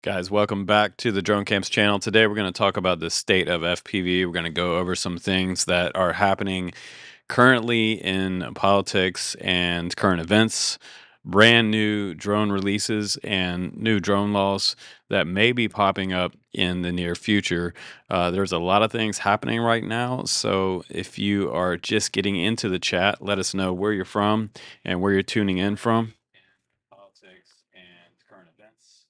Guys, welcome back to the Drone Camps channel. Today we're going to talk about the state of FPV. We're going to go over some things that are happening currently in politics and current events, brand new drone releases, and new drone laws that may be popping up in the near future. There's a lot of things happening right now. So if you are just getting into the chat, let us know where you're from and where you're tuning in from. Politics and current events.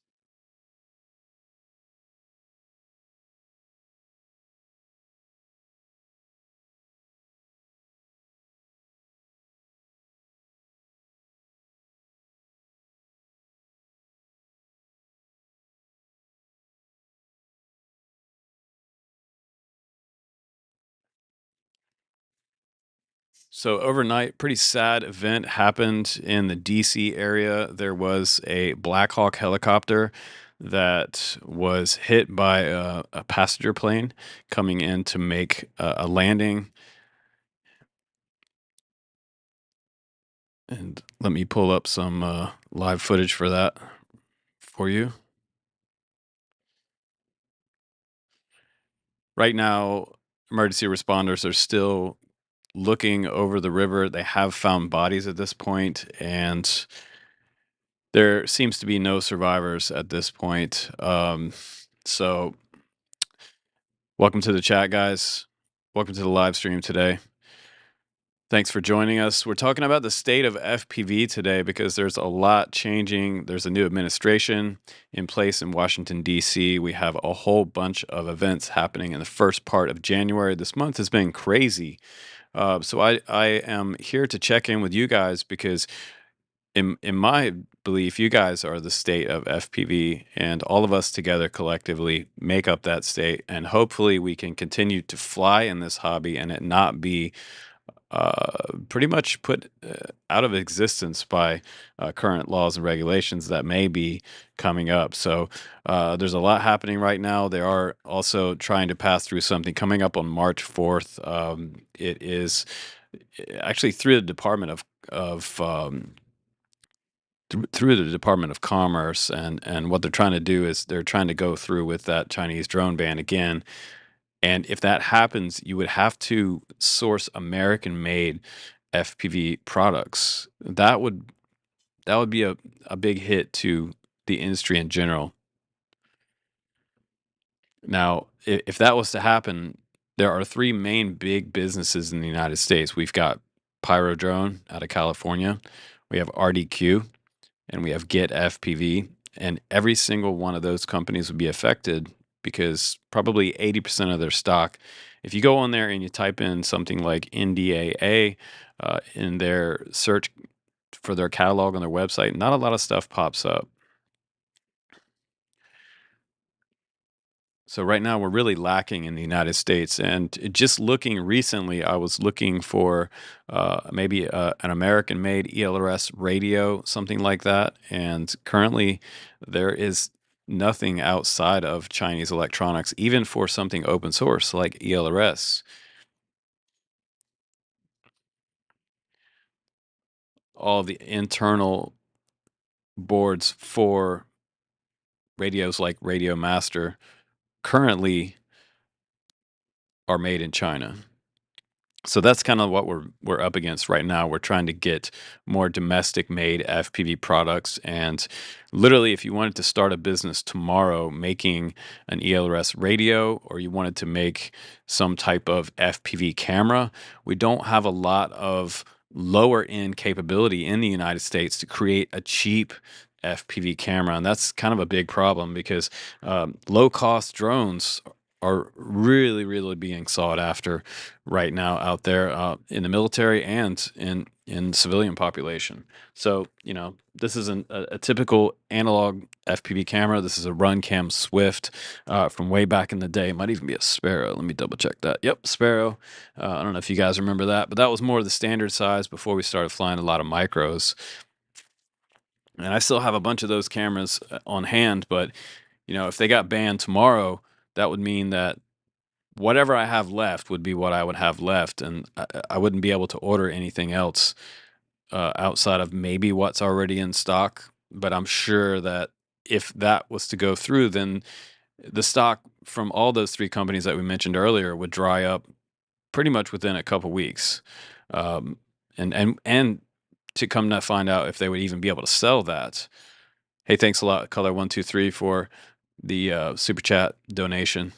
So overnight, pretty sad event happened in the DC area. There was a Black Hawk helicopter that was hit by a passenger plane coming in to make a landing. And let me pull up some live footage for that for you. Right now, emergency responders are still looking over the river. They have found bodies at this point, and there seems to be no survivors at this point. So welcome to the chat, guys. Welcome to the live stream today. Thanks for joining us. We're talking about the state of FPV today because there's a lot changing. There's a new administration in place in Washington, D.C. We have a whole bunch of events happening in the first part of January. This month has been crazy. So I am here to check in with you guys because in my belief, you guys are the state of FPV, and all of us together collectively make up that state. And hopefully, we can continue to fly in this hobby and it not be pretty much put out of existence by current laws and regulations that may be coming up. So there's a lot happening right now. They are also trying to pass through something coming up on March 4th. It is actually through the Department through the Department of Commerce, and what they're trying to do is they're trying to go through with that Chinese drone ban again. And if that happens, you would have to source American-made FPV products. That would be a big hit to the industry in general. Now, if that was to happen, there are three main big businesses in the United States. We've got Pyro Drone out of California, we have RDQ, and we have Get FPV, and every single one of those companies would be affected because probably 80% of their stock, if you go on there and you type in something like NDAA in their search for their catalog on their website, not a lot of stuff pops up. So right now we're really lacking in the United States, and just looking recently, I was looking for maybe an American-made ELRS radio, something like that. And currently, there is nothing outside of Chinese electronics, even for something open source like ELRS. All the internal boards for radios like Radio Master currently are made in China. So that's kind of what we're up against right now. We're trying to get more domestic made FPV products, and literally if you wanted to start a business tomorrow making an ELRS radio, or you wanted to make some type of FPV camera, we don't have a lot of lower end capability in the United States to create a cheap FPV camera. And that's kind of a big problem because low cost drones are really, really being sought after right now out there in the military and in civilian population. So, this isn't a typical analog FPV camera. This is a Runcam Swift from way back in the day. It might even be a Sparrow. Let me double check that. Yep, Sparrow. I don't know if you guys remember that, but that was more of the standard size before we started flying a lot of micros. And I still have a bunch of those cameras on hand, but if they got banned tomorrow, that would mean that whatever I have left would be what I would have left, and I wouldn't be able to order anything else outside of maybe what's already in stock. But I'm sure that if that was to go through, then the stock from all those three companies that we mentioned earlier would dry up pretty much within a couple weeks. Um, and to come to find out if they would even be able to sell that. Hey, thanks a lot, Color123, for the super chat donation.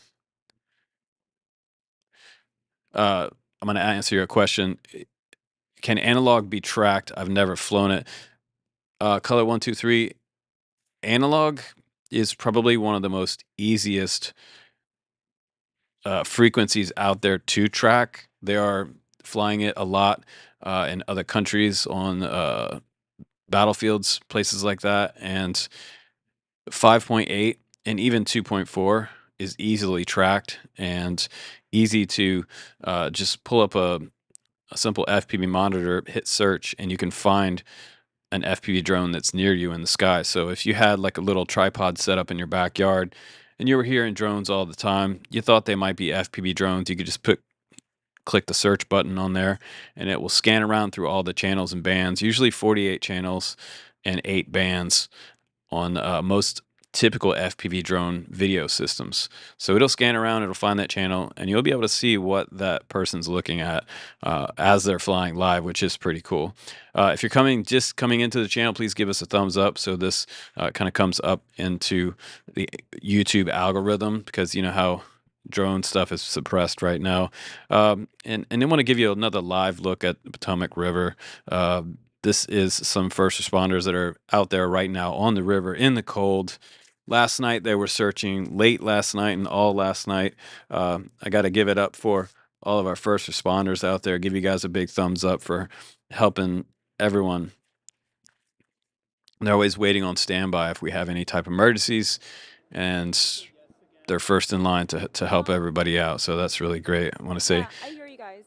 I'm going to answer your question. Can analog be tracked? I've never flown it. Color123, analog is probably one of the most easiest frequencies out there to track. They are flying it a lot in other countries on battlefields, places like that. And 5.8 and even 2.4 is easily tracked and easy to just pull up a simple FPV monitor, hit search, and you can find an FPV drone that's near you in the sky. So if you had like a little tripod set up in your backyard and you were hearing drones all the time, you thought they might be FPV drones, you could just click the search button on there and it will scan around through all the channels and bands, usually 48 channels and 8 bands on most typical FPV drone video systems. So it'll scan around, it'll find that channel, and you'll be able to see what that person's looking at as they're flying live, which is pretty cool. If you're just coming into the channel, please give us a thumbs up so this kind of comes up into the YouTube algorithm, because you know how drone stuff is suppressed right now. And then want to give you another live look at the Potomac River. This is some first responders that are out there right now on the river in the cold. Last night they were searching late last night and all last night. I got to give it up for all of our first responders out there. Give you guys a big thumbs up for helping everyone. They're always waiting on standby if we have any type of emergencies, and they're first in line to help everybody out. So that's really great. I want to say I hear you guys.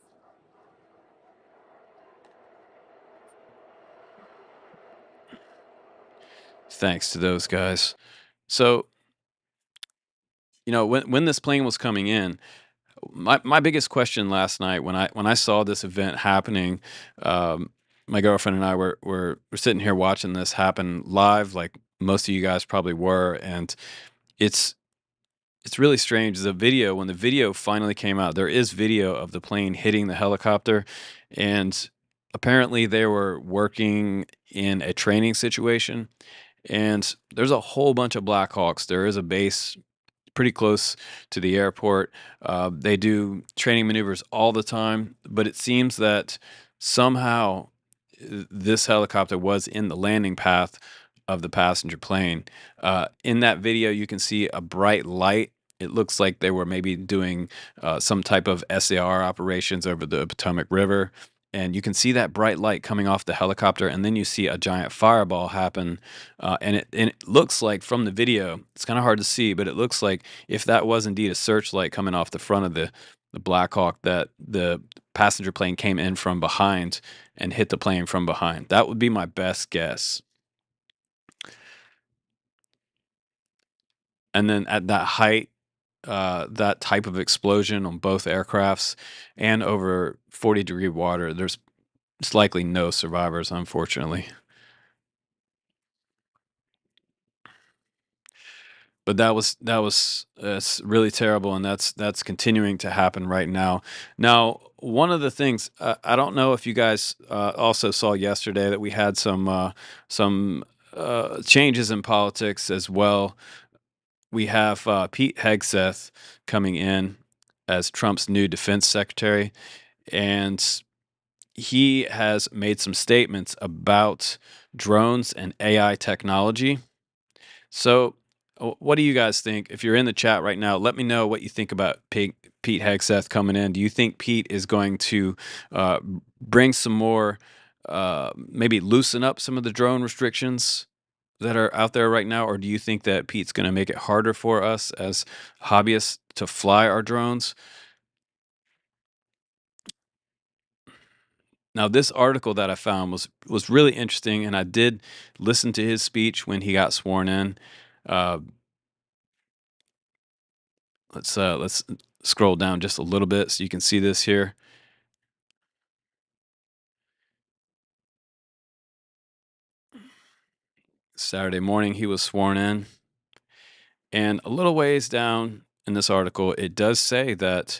thanks to those guys. So, you know, when this plane was coming in, my biggest question last night when I saw this event happening, um, my girlfriend and I were sitting here watching this happen live, like most of you guys probably were, and it's it's really strange. When the video finally came out, there is video of the plane hitting the helicopter, and apparently they were working in a training situation, and there's a whole bunch of Black Hawks. There is a base pretty close to the airport. They do training maneuvers all the time, but it seems that somehow this helicopter was in the landing path of the passenger plane. In that video, you can see a bright light. It looks like they were maybe doing some type of SAR operations over the Potomac River. And you can see that bright light coming off the helicopter, and then you see a giant fireball happen. And it looks like from the video, it's kind of hard to see, but it looks like if that was indeed a searchlight coming off the front of the Black Hawk, that the passenger plane came in from behind and hit the plane from behind. That would be my best guess. And then at that height, that type of explosion on both aircrafts and over 40-degree water, there's it's likely no survivors, unfortunately. But that's really terrible, and that's continuing to happen right now. Now, one of the things I don't know if you guys also saw yesterday that we had some changes in politics as well. We have Pete Hegseth coming in as Trump's new defense secretary, and he has made some statements about drones and AI technology. So, what do you guys think? If you're in the chat right now, let me know what you think about Pete Hegseth coming in. Do you think Pete is going to uh, bring some more, maybe loosen up some of the drone restrictions that are out there right now? Or do you think that Pete's going to make it harder for us as hobbyists to fly our drones? Now, this article that I found was really interesting, and I did listen to his speech when he got sworn in. Uh, let's scroll down just a little bit so you can see this here. Saturday morning, he was sworn in. And a little ways down in this article, it does say that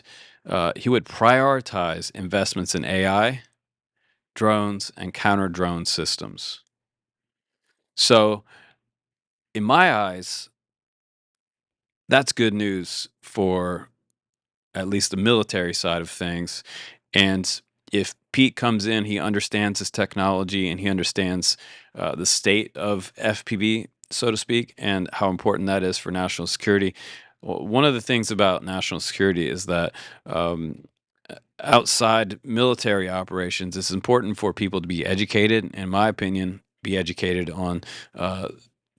he would prioritize investments in AI, drones, and counter drone systems. So, in my eyes, that's good news for at least the military side of things. And if Pete comes in, he understands his technology and he understands the state of FPV, so to speak, and how important that is for national security. One of the things about national security is that um, outside military operations, it's important for people to be educated, in my opinion, be educated on uh,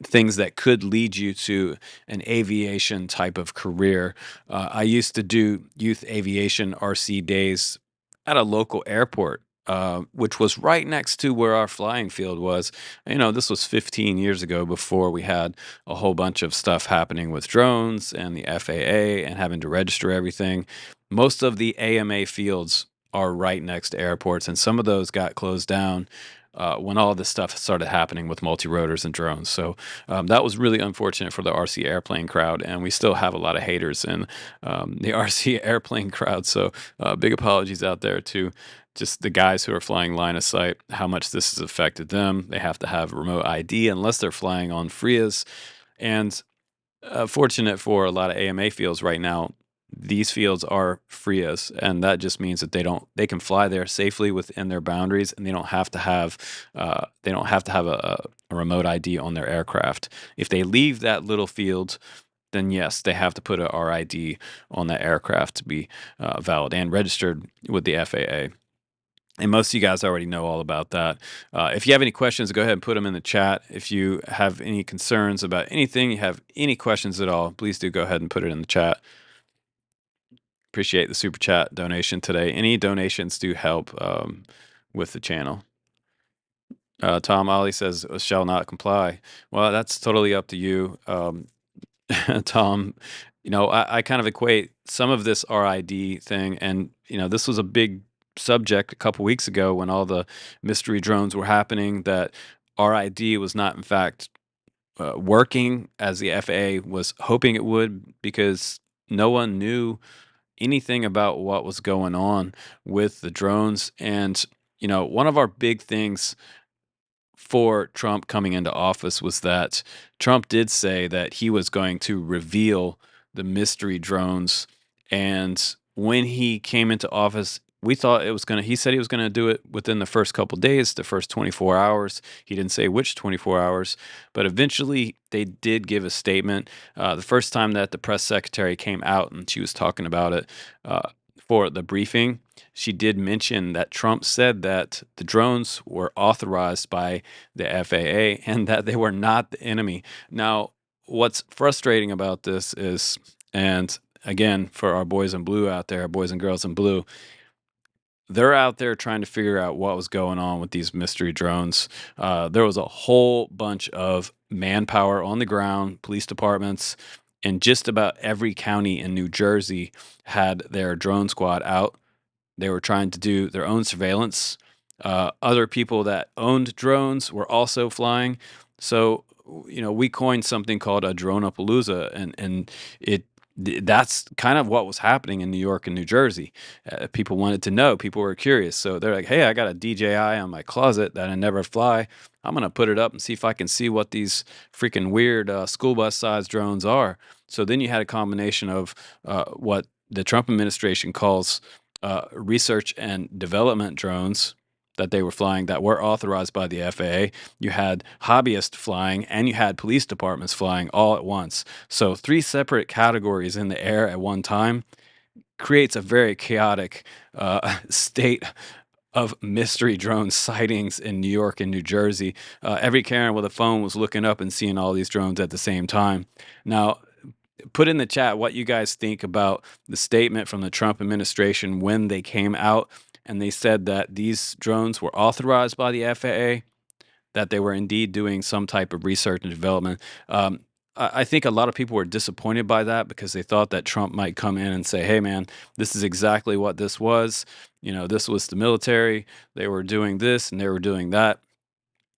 things that could lead you to an aviation type of career. I used to do youth aviation RC days at a local airport. Which was right next to where our flying field was. This was 15 years ago before we had a whole bunch of stuff happening with drones and the FAA and having to register everything. Most of the AMA fields are right next to airports, and some of those got closed down when all this stuff started happening with multi-rotors and drones. So that was really unfortunate for the RC airplane crowd, and we still have a lot of haters in the RC airplane crowd. So big apologies out there to just the guys who are flying line of sight, how much this has affected them. They have to have remote ID unless they're flying on FRIAs. And fortunate for a lot of AMA fields right now, these fields are FRIAs, and that just means that they can fly there safely within their boundaries, and they don't have to have a remote ID on their aircraft. If they leave that little field, then yes, they have to put a RID on that aircraft to be valid and registered with the FAA. And most of you guys already know all about that. If you have any questions, go ahead and put them in the chat. If you have any concerns about anything, you have any questions at all, please do go ahead and put it in the chat. Appreciate the super chat donation today. Any donations do help with the channel. Tom Ollie says, shall not comply. Well, that's totally up to you. Tom, I kind of equate some of this RID thing, and this was a big subject a couple weeks ago when all the mystery drones were happening. That RID was not, in fact, working as the FAA was hoping it would, because no one knew anything about what was going on with the drones. And one of our big things for Trump coming into office was that Trump did say that he was going to reveal the mystery drones. And when he came into office, we thought he said he was going to do it within the first couple days, the first 24 hours. He didn't say which 24 hours, but eventually they did give a statement. The first time that the press secretary came out and she was talking about it for the briefing, she did mention that Trump said that the drones were authorized by the FAA and that they were not the enemy. Now, what's frustrating about this is, and again, for our boys in blue out there, our boys and girls in blue, they're out there trying to figure out what was going on with these mystery drones. There was a whole bunch of manpower on the ground, police departments, and just about every county in New Jersey had their drone squad out. They were trying to do their own surveillance. Other people that owned drones were also flying. So, we coined something called a drone-apalooza, and that's kind of what was happening in New York and New Jersey. People wanted to know. People were curious. So they're like, hey, I got a DJI on my closet that I never fly. I'm going to put it up and see if I can see what these freaking weird school bus sized drones are. So then you had a combination of what the Trump administration calls research and development drones that they were flying that were authorized by the FAA. You had hobbyists flying, and you had police departments flying all at once. So 3 separate categories in the air at one time creates a very chaotic state of mystery drone sightings in New York and New Jersey. Every Karen with a phone was looking up and seeing all these drones at the same time. Now, put in the chat what you guys think about the statement from the Trump administration when they came out and they said that these drones were authorized by the FAA, that they were indeed doing some type of research and development. I think a lot of people were disappointed by that because they thought that Trump might come in and say, hey, man, this is exactly what this was. This was the military. They were doing this and they were doing that.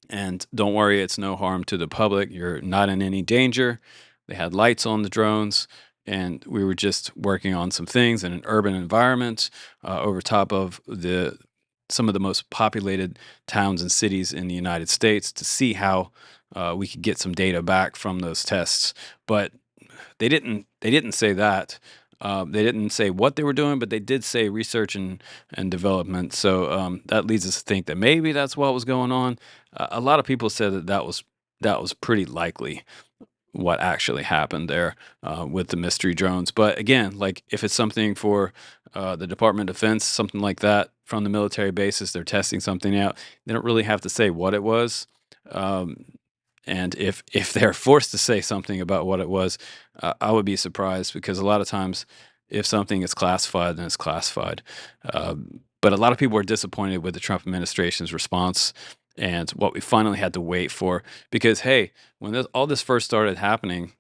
And don't worry, it's no harm to the public. You're not in any danger. They had lights on the drones, and we were just working on some things in an urban environment over top of the some of the most populated towns and cities in the United States to see how we could get some data back from those tests. But they didn't say that. They didn't say what they were doing, but they did say research and development. So that leads us to think that maybe that's what was going on. A lot of people said that that was pretty likely what actually happened there with the mystery drones. But again, like if it's something for the Department of Defense, something like that from the military bases, they're testing something out. They don't really have to say what it was. Um, and if they're forced to say something about what it was, I would be surprised because a lot of times, if something is classified, then it's classified. But a lot of people are disappointed with the Trump administration's response and what we finally had to wait for. Because hey, when all this first started happening,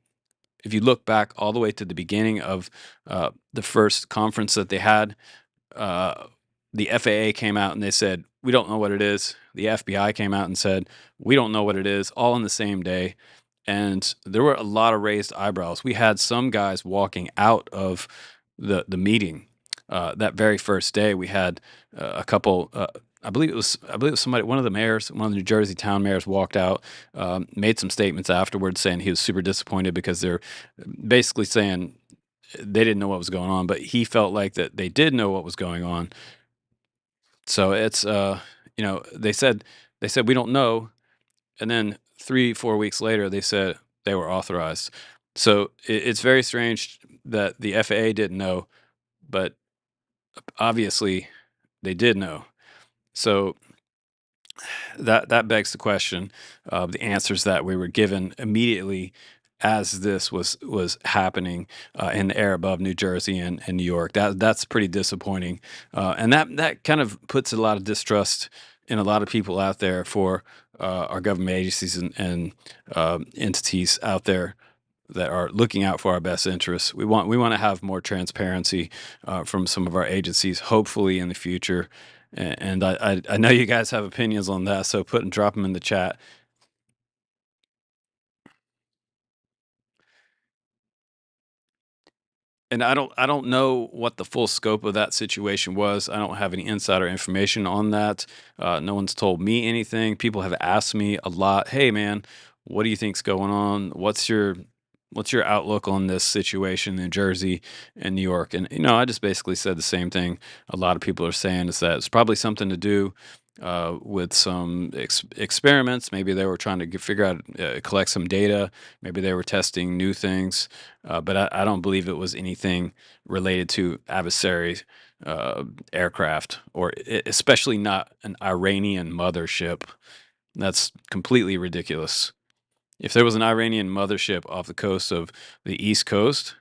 if you look back all the way to the beginning of the first conference that they had, uh, the FAA came out and they said, "We don't know what it is." The FBI came out and said, "We don't know what it is," all in the same day. And there were a lot of raised eyebrows. We had some guys walking out of the meeting that very first day. We had a couple. I believe it was somebody, one of the mayors, one of the New Jersey town mayors, walked out, made some statements afterwards, saying he was super disappointed because they're basically saying they didn't know what was going on, but he felt like that they did know what was going on. So it's they said we don't know, and then 3 4 weeks later they said they were authorized. So it's very strange that the FAA didn't know, but obviously they did know. So that begs the question of the answers that we were given immediately as this was happening in the air above New Jersey and New York. That's pretty disappointing, and that kind of puts a lot of distrust in a lot of people out there for our government agencies and entities out there that are looking out for our best interests. We want to have more transparency from some of our agencies, hopefully in the future. And I know you guys have opinions on that, so drop them in the chat. And I don't know what the full scope of that situation was. I don't have any insider information on that. No one's told me anything. People have asked me a lot, "Hey man, what do you think's going on? What's your outlook on this situation in Jersey and New York?" And I just basically said the same thing a lot of people are saying, is that it's probably something to do with some experiments. Maybe they were trying to figure out, collect some data. Maybe they were testing new things, but I don't believe it was anything related to adversary uh, aircraft, or especially not an Iranian mothership. That's completely ridiculous. If there was an Iranian mothership off the coast of the East Coast,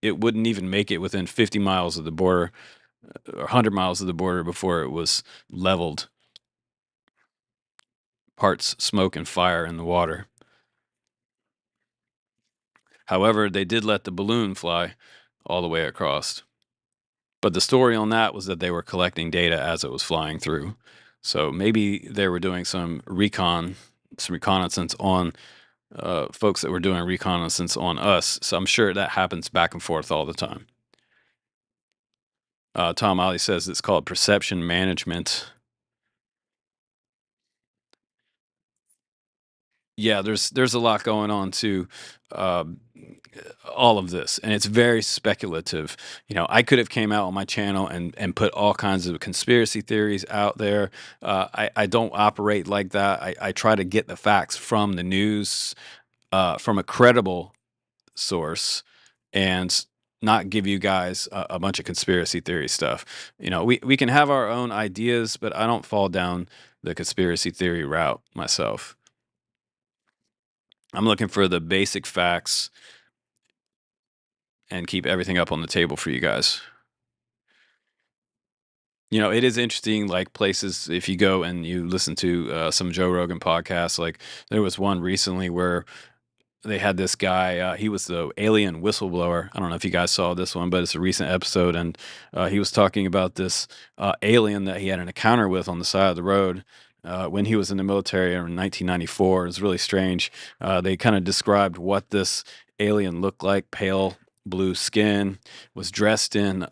it wouldn't even make it within 50 miles of the border or 100 miles of the border before it was leveled. Parts smoke and fire in the water. However, they did let the balloon fly all the way across. But the story on that was that they were collecting data as it was flying through. So maybe they were doing some reconnaissance on folks that were doing reconnaissance on us. So I'm sure that happens back and forth all the time. Tom Ollie says it's called perception management. Yeah, there's a lot going on to um, all of this, and it's very speculative. I could have came out on my channel and put all kinds of conspiracy theories out there. I don't operate like that. I try to get the facts from the news, from a credible source, and not give you guys a bunch of conspiracy theory stuff. We can have our own ideas, but I don't fall down the conspiracy theory route myself. I'm looking for the basic facts and keep everything up on the table for you guys. It is interesting, like places, if you go and you listen to some Joe Rogan podcasts, like there was one recently where they had this guy, he was the alien whistleblower. I don't know if you guys saw this one, but it's a recent episode. And he was talking about this alien that he had an encounter with on the side of the road. when he was in the military in 1994. It was really strange. They kind of described what this alien looked like: pale blue skin, was dressed in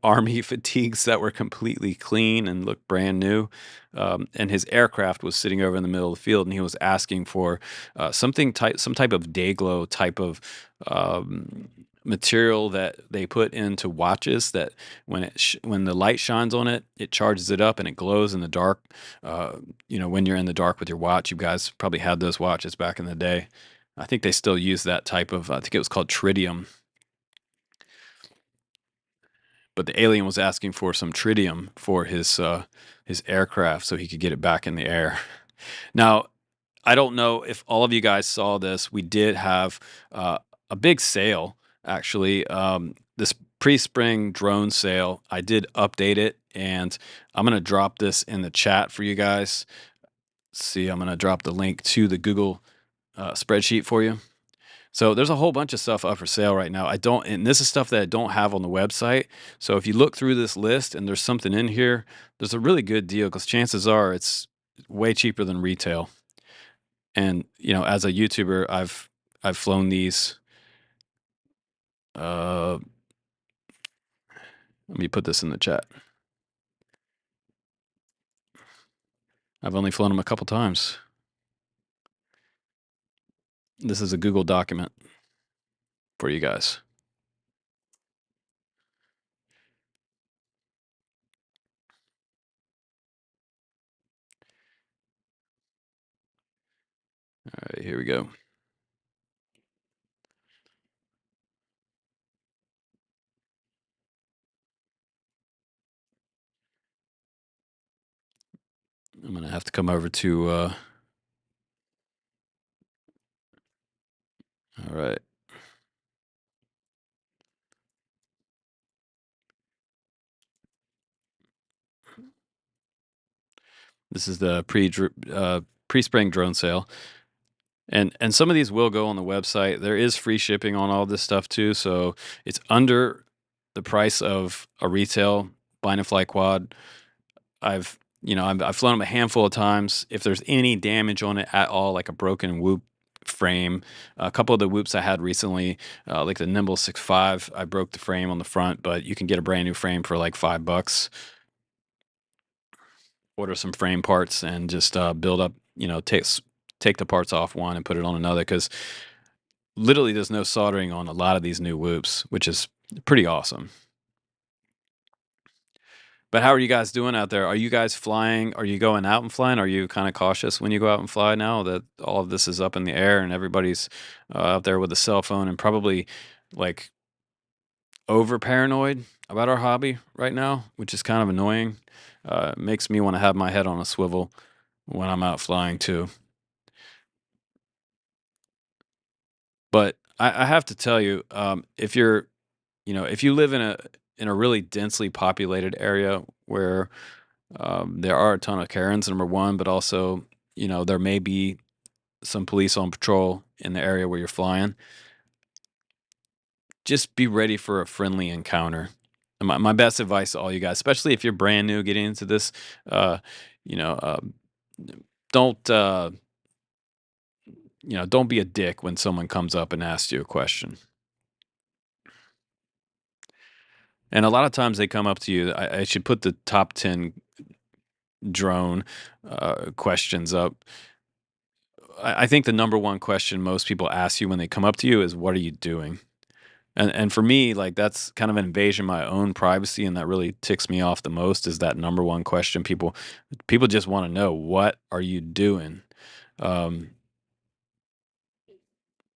army fatigues that were completely clean and looked brand new. And his aircraft was sitting over in the middle of the field, and he was asking for some type of day glow type of material that they put into watches that when the light shines on it, it charges it up and it glows in the dark. uh, when you're in the dark with your watch, you guys probably had those watches back in the day. I think they still use that type of, I think it was called tritium, but the alien was asking for some tritium for his aircraft so he could get it back in the air. Now, I don't know if all of you guys saw this. We did have a big sale, actually. This pre-spring drone sale. I did update it, and I'm gonna drop this in the chat for you guys. See, I'm gonna drop the link to the Google spreadsheet for you. So there's a whole bunch of stuff up for sale right now. And this is stuff that I don't have on the website. So if you look through this list and there's something in here, there's a really good deal because chances are it's way cheaper than retail. And as a YouTuber, I've flown these. Uh, Let me put this in the chat. I've only flown them a couple times. This is a Google document for you guys. All right, here we go. I'm gonna have to come over to. All right. This is the pre-spring drone sale. And some of these will go on the website. There is free shipping on all this stuff too, so it's under the price of a retail bind and fly quad. I've flown them a handful of times. If there's any damage on it at all, like a broken whoop frame, a couple of the whoops I had recently, like the Nimble 6.5, I broke the frame on the front, but you can get a brand new frame for like $5. Order some frame parts and just build up. Take the parts off one and put it on another because literally there's no soldering on a lot of these new whoops, which is pretty awesome. But how are you guys doing out there? Are you guys flying? Are you going out and flying? Are you kind of cautious when you go out and fly now that all of this is up in the air and everybody's out there with a cell phone and probably like over paranoid about our hobby right now, which is kind of annoying. Makes me want to have my head on a swivel when I'm out flying too. But I have to tell you, if you live in a really densely populated area where there are a ton of Karens, number one, but also there may be some police on patrol in the area where you're flying. Just be ready for a friendly encounter. And my best advice to all you guys, especially if you're brand new getting into this, uh, you know, uh, don't don't be a dick when someone comes up and asks you a question. And a lot of times they come up to you. I should put the top 10 drone questions up. I think the number one question most people ask you when they come up to you is, "What are you doing?" And for me, like that's kind of an invasion of my own privacy, and that really ticks me off the most. Is that number one question? People just want to know, "What are you doing?" Um,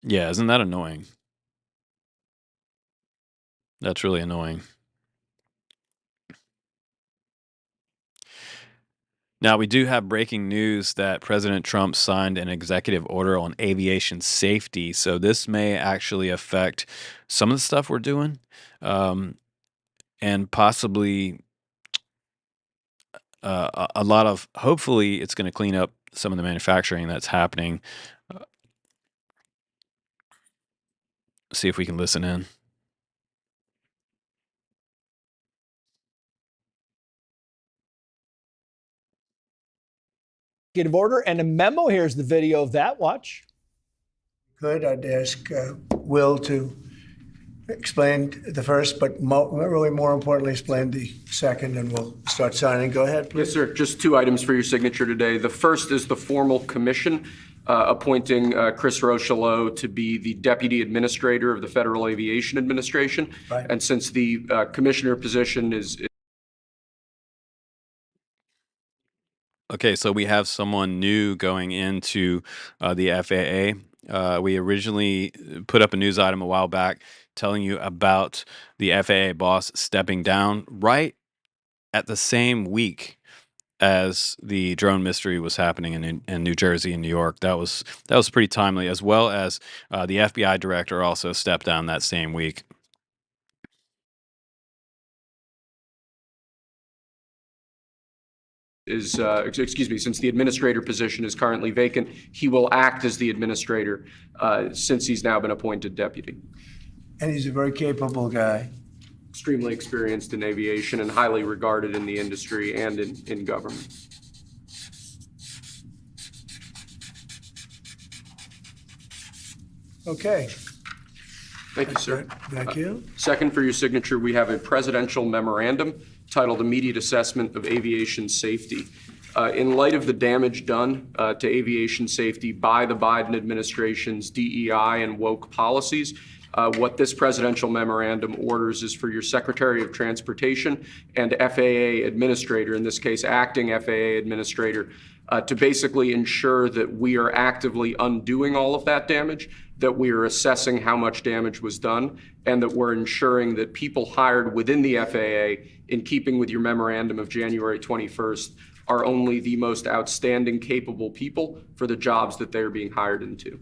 yeah, isn't that annoying? That's really annoying. Now, we do have breaking news that President Trump signed an executive order on aviation safety. So this may actually affect some of the stuff we're doing, um, and possibly a lot of, hopefully, it's going to clean up some of the manufacturing that's happening. Uh, See if we can listen in. Executive order and a memo. Here's the video of that. Watch. Good. I'd ask Will to explain the first, but really more importantly, explain the second, and we'll start signing. Go ahead, please. Yes, sir. Just 2 items for your signature today. The first is the formal commission appointing Chris Rochelot to be the Deputy Administrator of the Federal Aviation Administration. Right. And since the commissioner position is Okay, so we have someone new going into the FAA. We originally put up a news item a while back telling you about the FAA boss stepping down right at the same week as the drone mystery was happening in New Jersey and New York. That was pretty timely, as well as the FBI director also stepped down that same week. since the administrator position is currently vacant, he will act as the administrator since he's now been appointed deputy. And he's a very capable guy. Extremely experienced in aviation and highly regarded in the industry and in government. Okay. Thank you, sir. Thank you. Second, for your signature, we have a presidential memorandum titled Immediate Assessment of Aviation Safety. In light of the damage done to aviation safety by the Biden administration's DEI and woke policies, what this presidential memorandum orders is for your Secretary of Transportation and FAA Administrator, in this case, acting FAA Administrator, to basically ensure that we are actively undoing all of that damage, that we are assessing how much damage was done, and that we're ensuring that people hired within the FAA, in keeping with your memorandum of January 21st, are only the most outstanding, capable people for the jobs that they're being hired into.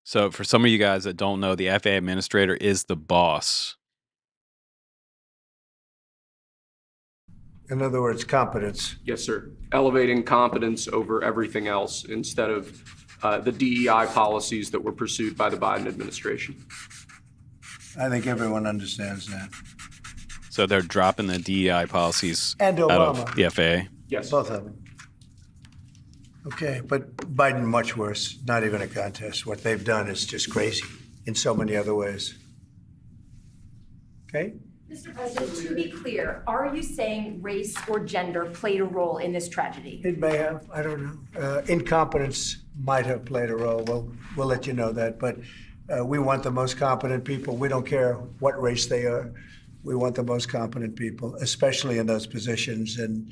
So for some of you guys that don't know, the FAA administrator is the boss. In other words, competence. Yes, sir. Elevating competence over everything else instead of the DEI policies that were pursued by the Biden administration. I think everyone understands that. So they're dropping the DEI policies And out Obama. of the FAA. Yes. Both of them. Okay, but Biden much worse. Not even a contest. What they've done is just crazy in so many other ways. Okay? Mr. President, to be clear, are you saying race or gender played a role in this tragedy? It may have. I don't know. Incompetence might have played a role. We'll let you know that. But we want the most competent people. We don't care what race they are. We want the most competent people, especially in those positions. And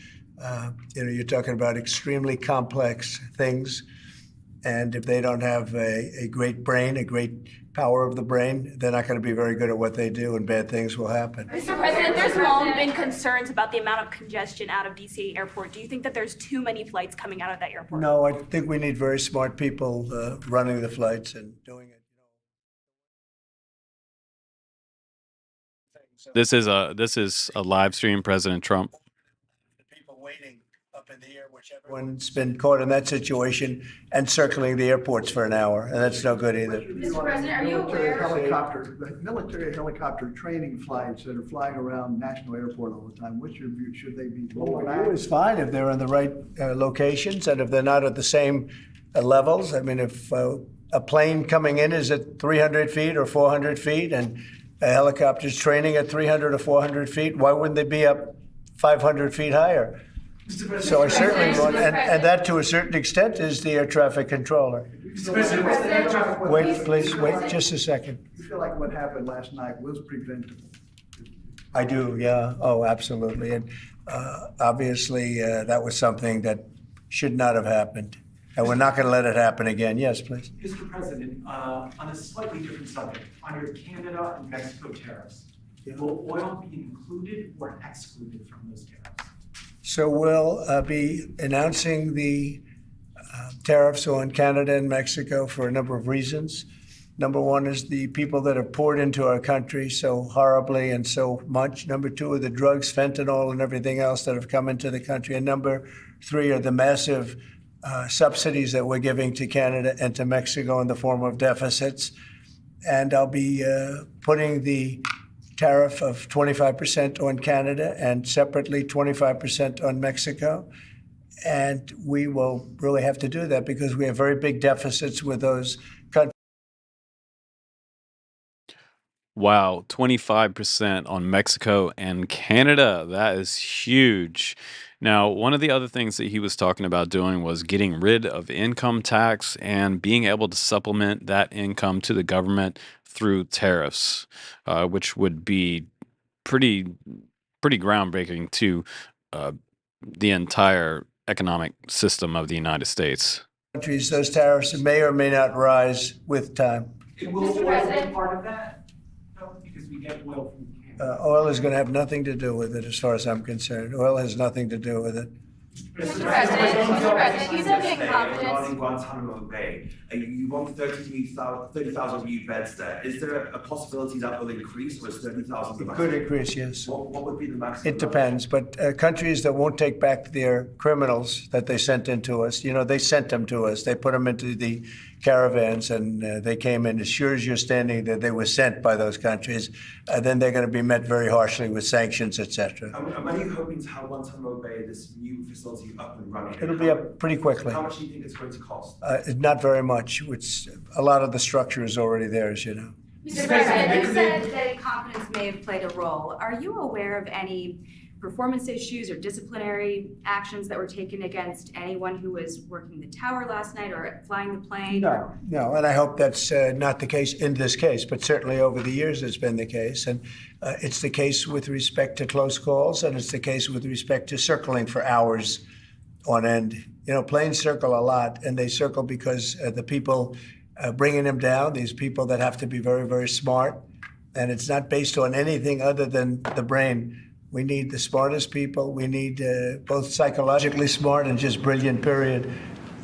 you're talking about extremely complex things. And if they don't have a great brain, a great power of the brain, they're not going to be very good at what they do, and bad things will happen. Mr. President, there's long been concerns about the amount of congestion out of DC airport. Do you think that there's too many flights coming out of that airport? No, I think we need very smart people running the flights and doing it. This is a live stream, President Trump. People waiting up in the air, whichever one's been caught in that situation, and circling the airports for an hour, and that's no good either. Mr. President, are you aware? Military helicopter training flights that are flying around National Airport all the time, what's your view? Should they be rolled back? It's fine if they're in the right locations and if they're not at the same levels. I mean, if a plane coming in is at 300 feet or 400 feet and a helicopter's training at 300 or 400 feet, why wouldn't they be up 500 feet higher? So I certainly want, and that to a certain extent is the air traffic controller. Wait, please, wait just a second. You feel like what happened last night was preventable? I do, yeah. Oh, absolutely. And obviously, that was something that should not have happened. And we're not going to let it happen again. Yes, please. Mr. President, on a slightly different subject, on your Canada and Mexico tariffs, will oil be included or excluded from those tariffs? So we'll be announcing the tariffs on Canada and Mexico for a number of reasons. Number one is the people that have poured into our country so horribly and so much. Number two are the drugs, fentanyl, and everything else that have come into the country. And number three are the massive subsidies that we're giving to Canada and to Mexico in the form of deficits. And I'll be putting the tariff of 25% on Canada and separately 25% on Mexico. And we will really have to do that because we have very big deficits with those countries. Wow, 25% on Mexico and Canada. That is huge. Now, one of the other things that he was talking about doing was getting rid of income tax and being able to supplement that income to the government through tariffs, which would be pretty pretty groundbreaking to uh, the entire economic system of the United States. Those tariffs may or may not rise with time. Will oil be part of that? No, because we get oil from Canada. Oil is going to have nothing to do with it, as far as I'm concerned. Oil has nothing to do with it. Mr. President, you said in confidence. Regarding Guantanamo Bay, you want 30,000 new beds there. Is there a possibility that will increase, or is 30,000 the It maximum? could increase, yes. What would be the maximum? It depends, but countries that won't take back their criminals that they sent into us, they sent them to us. They put them into the caravans and they came in. As sure as you're standing that they were sent by those countries, then they're going to be met very harshly with sanctions, etc. And when are you hoping to have Guantanamo Bay, this new facility, up and running? It'll be up pretty quickly. How much do you think it's going to cost? Not very much. A lot of the structure is already there, as you know. Mr. President, you said that incompetence may have played a role. Are you aware of any performance issues or disciplinary actions that were taken against anyone who was working the tower last night or flying the plane? No, and I hope that's not the case in this case, but certainly over the years it's been the case. And it's the case with respect to close calls, and it's the case with respect to circling for hours on end. Planes circle a lot, and they circle because the people bringing them down, these people that have to be very, very smart, and it's not based on anything other than the brain. We need the smartest people. We need both psychologically smart and just brilliant, period.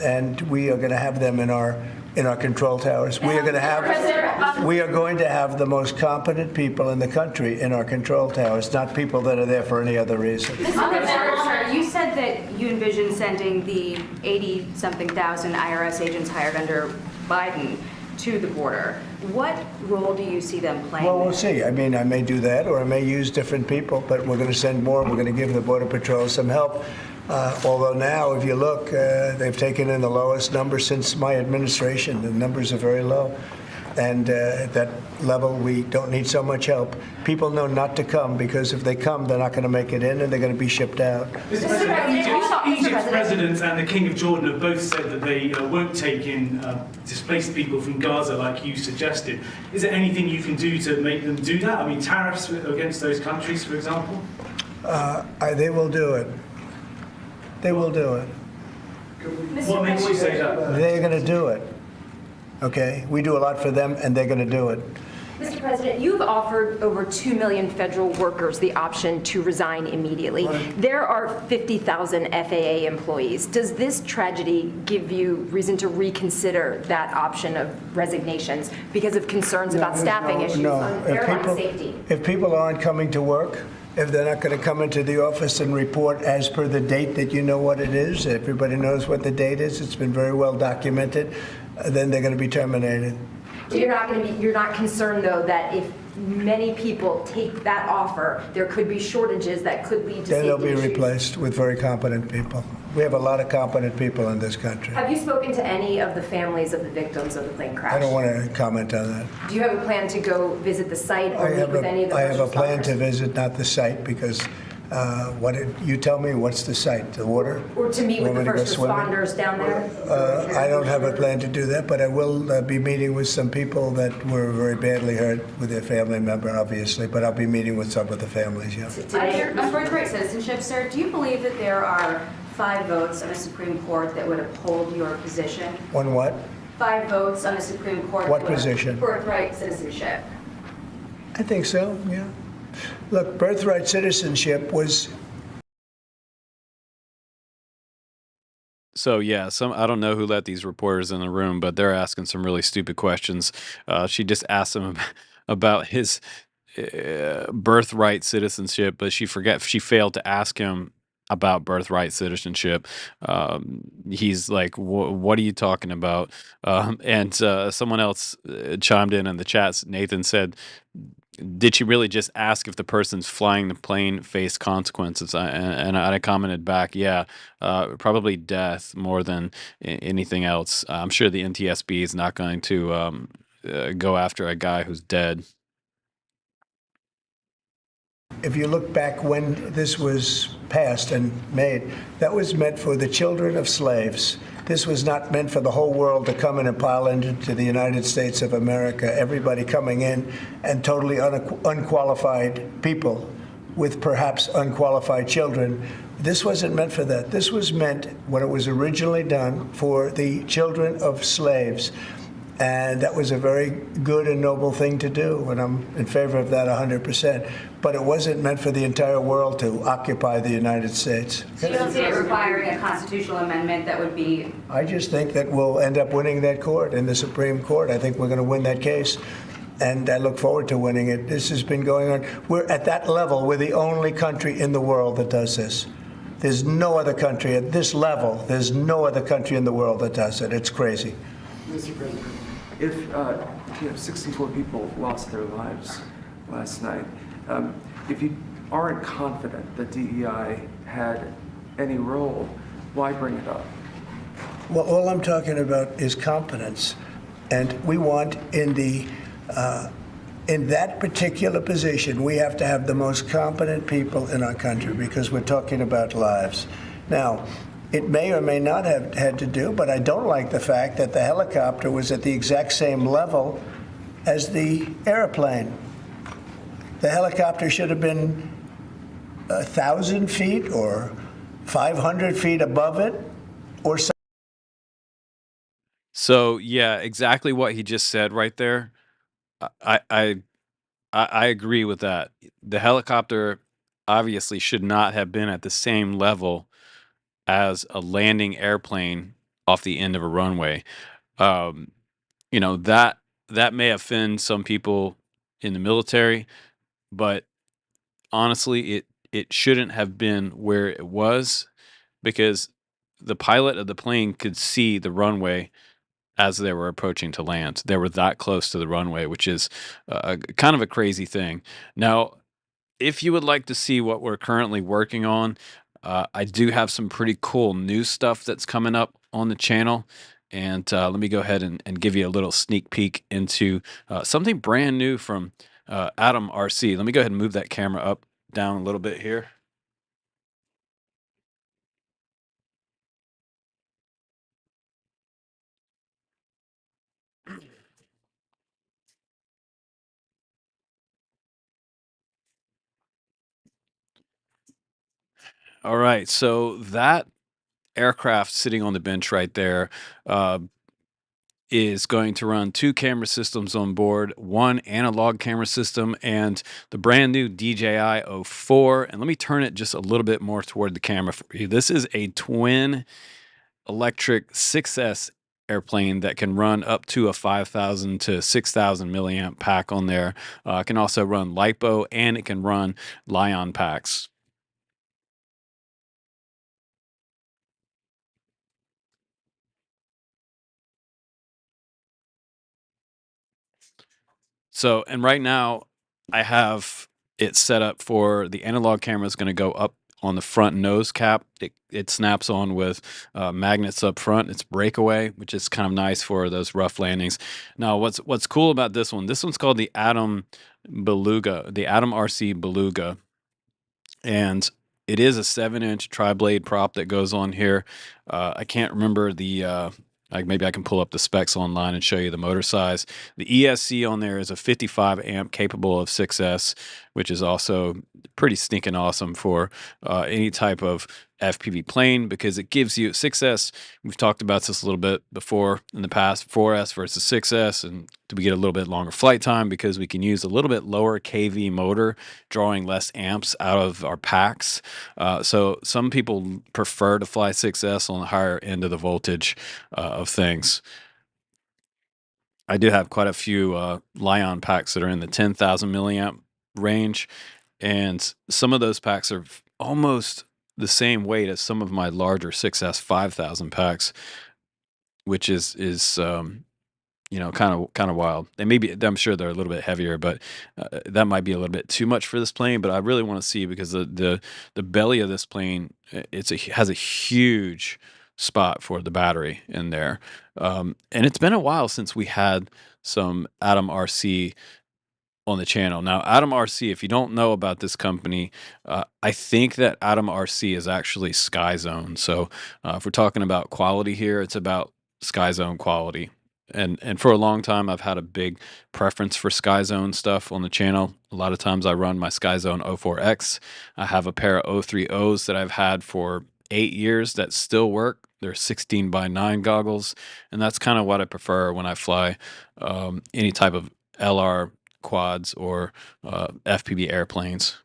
And we are going to have them in our control towers. We are going to have the most competent people in the country in our control towers, not people that are there for any other reason. Sir, you said that you envision sending the 80-something thousand IRS agents hired under Biden to the border. What role do you see them playing? Well, we'll see. I may do that, or I may use different people, but we're going to send more. We're going to give the Border Patrol some help. Although now, if you look, they've taken in the lowest number since my administration. The numbers are very low. And at that level, we don't need so much help. People know not to come because if they come, they're not going to make it in and they're going to be shipped out. Mr. President, Egypt's president and the King of Jordan have both said that they won't take in displaced people from Gaza like you suggested. Is there anything you can do to make them do that? I mean, tariffs against those countries, for example? They will do it. They will do it. What makes you say that? They're going to do it. Okay? We do a lot for them, and they're going to do it. Mr. President, you've offered over 2 million federal workers the option to resign immediately. Right. There are 50,000 FAA employees. Does this tragedy give you reason to reconsider that option of resignations because of concerns about staffing issues on airline safety? If people aren't coming to work, if they're not going to come into the office and report as per the date that you know what it is, everybody knows what the date is, it's been very well documented, then they're going to be terminated. So you're not concerned, though, that if many people take that offer, there could be shortages that could lead to Then safety they'll be issues? replaced with very competent people. We have a lot of competent people in this country. Have you spoken to any of the families of the victims of the plane crash? I don't want to comment on that. Do you have a plan to go visit the site or meet with any of the I have a first plan to responders? visit, not the site, because you tell me what's the site, the water? Or to meet with Want the me to go first swimming? responders down there? I don't have a plan to do that, but I will be meeting with some people that were very badly hurt with their family member, obviously, but I'll be meeting with some of the families, yeah. On birthright citizenship, sir, do you believe that there are 5 votes on the Supreme Court that would uphold your position? On what? 5 votes on the Supreme Court. What that would- position? Birthright citizenship. I think so, yeah. Look, birthright citizenship was So yeah, I don't know who let these reporters in the room, but they're asking some really stupid questions. She just asked him about his birthright citizenship, but she failed to ask him about birthright citizenship. He's like, "What are you talking about?" And someone else chimed in the chats. Nathan said, did you really just ask if the person's flying the plane faced consequences? And I commented back, yeah, probably death more than anything else. I'm sure the NTSB is not going to go after a guy who's dead. If you look back when this was passed and made, that was meant for the children of slaves. This was not meant for the whole world to come in and pile into the United States of America, everybody coming in and totally unqualified people with perhaps unqualified children. This wasn't meant for that. This was meant, when it was originally done, for the children of slaves. And that was a very good and noble thing to do, and I'm in favor of that 100%. But it wasn't meant for the entire world to occupy the United States. So you don't see it requiring a constitutional amendment that would be... I just think that we'll end up winning that court in the Supreme Court. I think we're going to win that case, and I look forward to winning it. This has been going on. We're at that level. We're the only country in the world that does this. There's no other country at this level. There's no other country in the world that does it. It's crazy. Mr. President, if 64 people lost their lives last night, if you aren't confident that DEI had any role, why bring it up? Well, all I'm talking about is competence, and we want in that particular position, we have to have the most competent people in our country because we're talking about lives. Now, it may or may not have had to do, but I don't like the fact that the helicopter was at the exact same level as the airplane. The helicopter should have been 1,000 feet or 500 feet above it or something. So yeah, exactly what he just said right there. I agree with that. The helicopter obviously should not have been at the same level as a landing airplane off the end of a runway. Um, that may offend some people in the military, but honestly, it shouldn't have been where it was because the pilot of the plane could see the runway as they were approaching to land. They were that close to the runway, which is kind of a crazy thing. Now, if you would like to see what we're currently working on, I do have some pretty cool new stuff that's coming up on the channel. And let me go ahead and give you a little sneak peek into something brand new from Adam RC. Let me go ahead and move that camera up, down a little bit here. All right, so that aircraft sitting on the bench right there uh, is going to run 2 camera systems on board, 1 analog camera system, and the brand new DJI O4. And let me turn it just a little bit more toward the camera for you. This is a twin electric 6S airplane that can run up to a 5,000 to 6,000 milliamp pack on there. It can also run LiPo, and it can run Lion packs. So, and right now I have it set up for the analog camera is going to go up on the front nose cap. It snaps on with magnets up front. It's breakaway, which is kind of nice for those rough landings. Now, what's cool about this one? This one's called the Atom Beluga, the Atom RC Beluga, and it is a 7-inch tri-blade prop that goes on here. I can't remember the. Maybe I can pull up the specs online and show you the motor size. The ESC on there is a 55 amp capable of 6S, which is also pretty stinking awesome for any type of FPV plane because it gives you 6S. We've talked about this a little bit before in the past, 4S versus 6S, and we get a little bit longer flight time because we can use a little bit lower kV motor, drawing less amps out of our packs. So some people prefer to fly 6S on the higher end of the voltage of things. I do have quite a few Lion packs that are in the 10,000 milliamp range, and some of those packs are almost the same weight as some of my larger 6S 5,000 packs, which is kind of wild. And maybe I'm sure they're a little bit heavier, but that might be a little bit too much for this plane. But I really want to see, because the belly of this plane, has a huge spot for the battery in there. And it's been a while since we had some Atom RC on the channel. Now, Atom RC, if you don't know about this company, I think that Atom RC is actually Sky Zone. So if we're talking about quality here, it's about Sky Zone quality. And for a long time, I've had a big preference for Sky Zone stuff on the channel. A lot of times I run my Sky Zone 04X. I have a pair of 030s that I've had for 8 years that still work. They're 16:9 goggles, and that's kind of what I prefer when I fly any type of LR quads or FPV airplanes.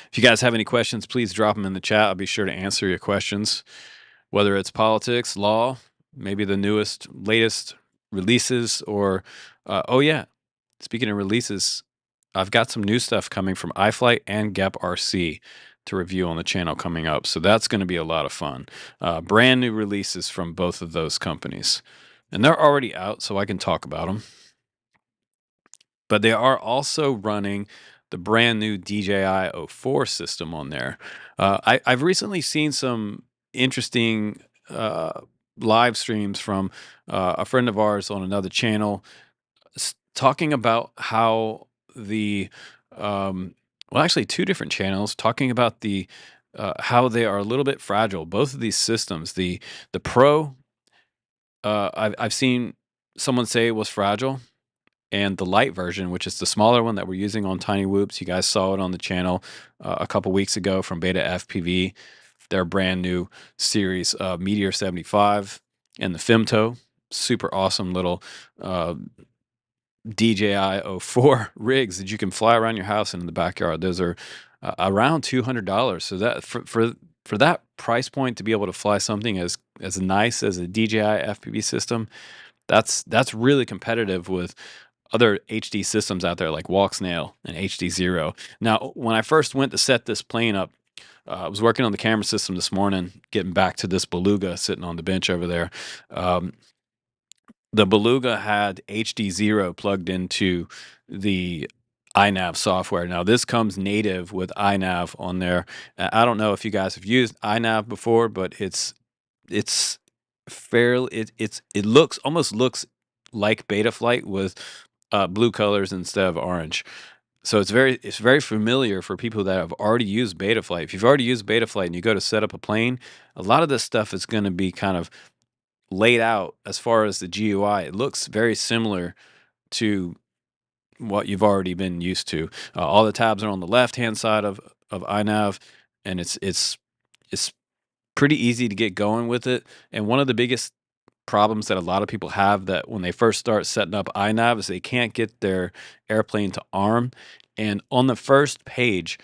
If you guys have any questions, please drop them in the chat. I'll be sure to answer your questions, whether it's politics, law, maybe the latest releases, or oh yeah, speaking of releases, I've got some new stuff coming from iFlight and Gap RC to review on the channel coming up. So that's going to be a lot of fun. Brand new releases from both of those companies. And they're already out, so I can talk about them. But they are also running the brand new DJI O4 system on there. I've recently seen some interesting live streams from a friend of ours on another channel talking about how well, actually two different channels talking about how they are a little bit fragile. Both of these systems, the Pro, I've seen someone say it was fragile, and the light version, which is the smaller one that we're using on Tiny Whoops. You guys saw it on the channel a couple weeks ago from Beta FPV, their brand new series, Meteor 75 and the Femto. Super awesome little DJI O4 rigs that you can fly around your house and in the backyard. Those are around $200. So that for that price point, to be able to fly something as nice as a DJI FPV system, that's really competitive with other HD systems out there like Walksnail and HD Zero. Now, when I first went to set this plane up, I was working on the camera system this morning, getting back to this Beluga sitting on the bench over there. The Beluga had HD Zero plugged into the iNav software. Now, this comes native with iNav on there. I don't know if you guys have used iNav before, but it's fairly it almost looks like Betaflight with blue colors instead of orange. So it's very familiar for people that have already used Betaflight. If you've already used Betaflight and you go to set up a plane, a lot of this stuff is going to be kind of laid out as far as the GUI. It looks very similar to what you've already been used to. All the tabs are on the left-hand side of iNav, and it's pretty easy to get going with it. And one of the biggest problems that a lot of people have that when they first start setting up iNav is they can't get their airplane to arm. And on the first page,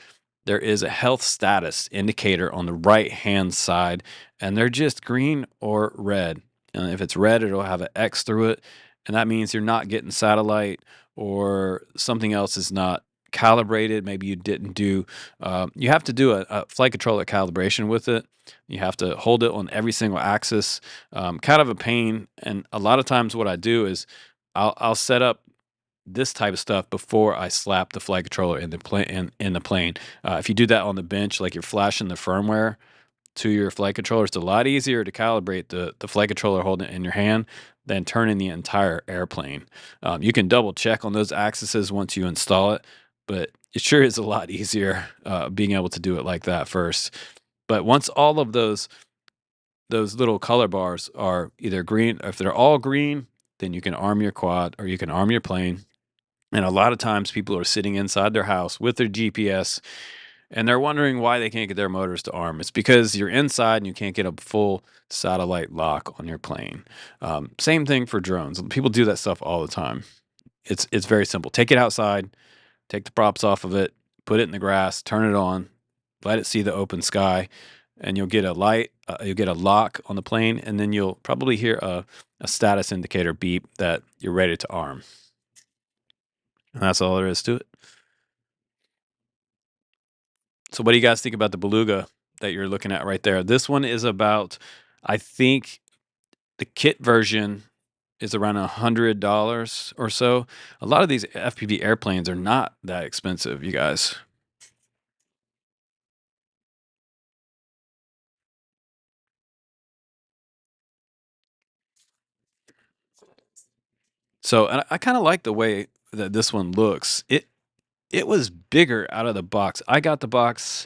there is a health status indicator on the right-hand side, and they're just green or red. And if it's red, it'll have an X through it, and that means you're not getting satellite or something else is not calibrated. Maybe you didn't do, you have to do a flight controller calibration with it. You have to hold it on every single axis. Kind of a pain. And a lot of times what I do is I'll set up this type of stuff before I slap the flight controller in the plane. If you do that on the bench, like you're flashing the firmware to your flight controller, it's a lot easier to calibrate the flight controller holding it in your hand than turning the entire airplane. You can double check on those axes once you install it, but it sure is a lot easier being able to do it like that first. But once all of those little color bars are either green, if they're all green, then you can arm your quad or you can arm your plane. And a lot of times people are sitting inside their house with their GPS and they're wondering why they can't get their motors to arm. It's because you're inside and you can't get a full satellite lock on your plane. Same thing for drones. People do that stuff all the time. It's very simple. Take it outside, take the props off of it, put it in the grass, turn it on, let it see the open sky, and you'll get a light, you'll get a lock on the plane, and then you'll probably hear a status indicator beep that you're ready to arm. And that's all there is to it. So what do you guys think about the Beluga that you're looking at right there? This one is about, I think the kit version is around $100 or so. A lot of these FPV airplanes are not that expensive, you guys. So and I kind of like the way that this one looks. It was bigger out of the box. I got the box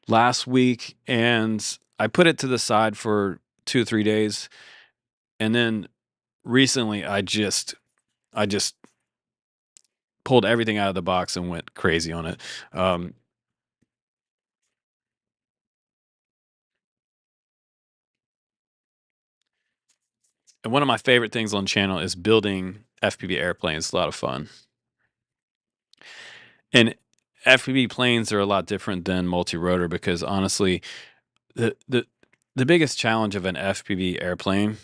last week and I put it to the side for 2 or 3 days, and then recently I just pulled everything out of the box and went crazy on it. Um, and one of my favorite things on the channel is building FPV airplanes. It's a lot of fun. And FPV planes are a lot different than multi-rotor because honestly, the the the biggest challenge of an FPV airplane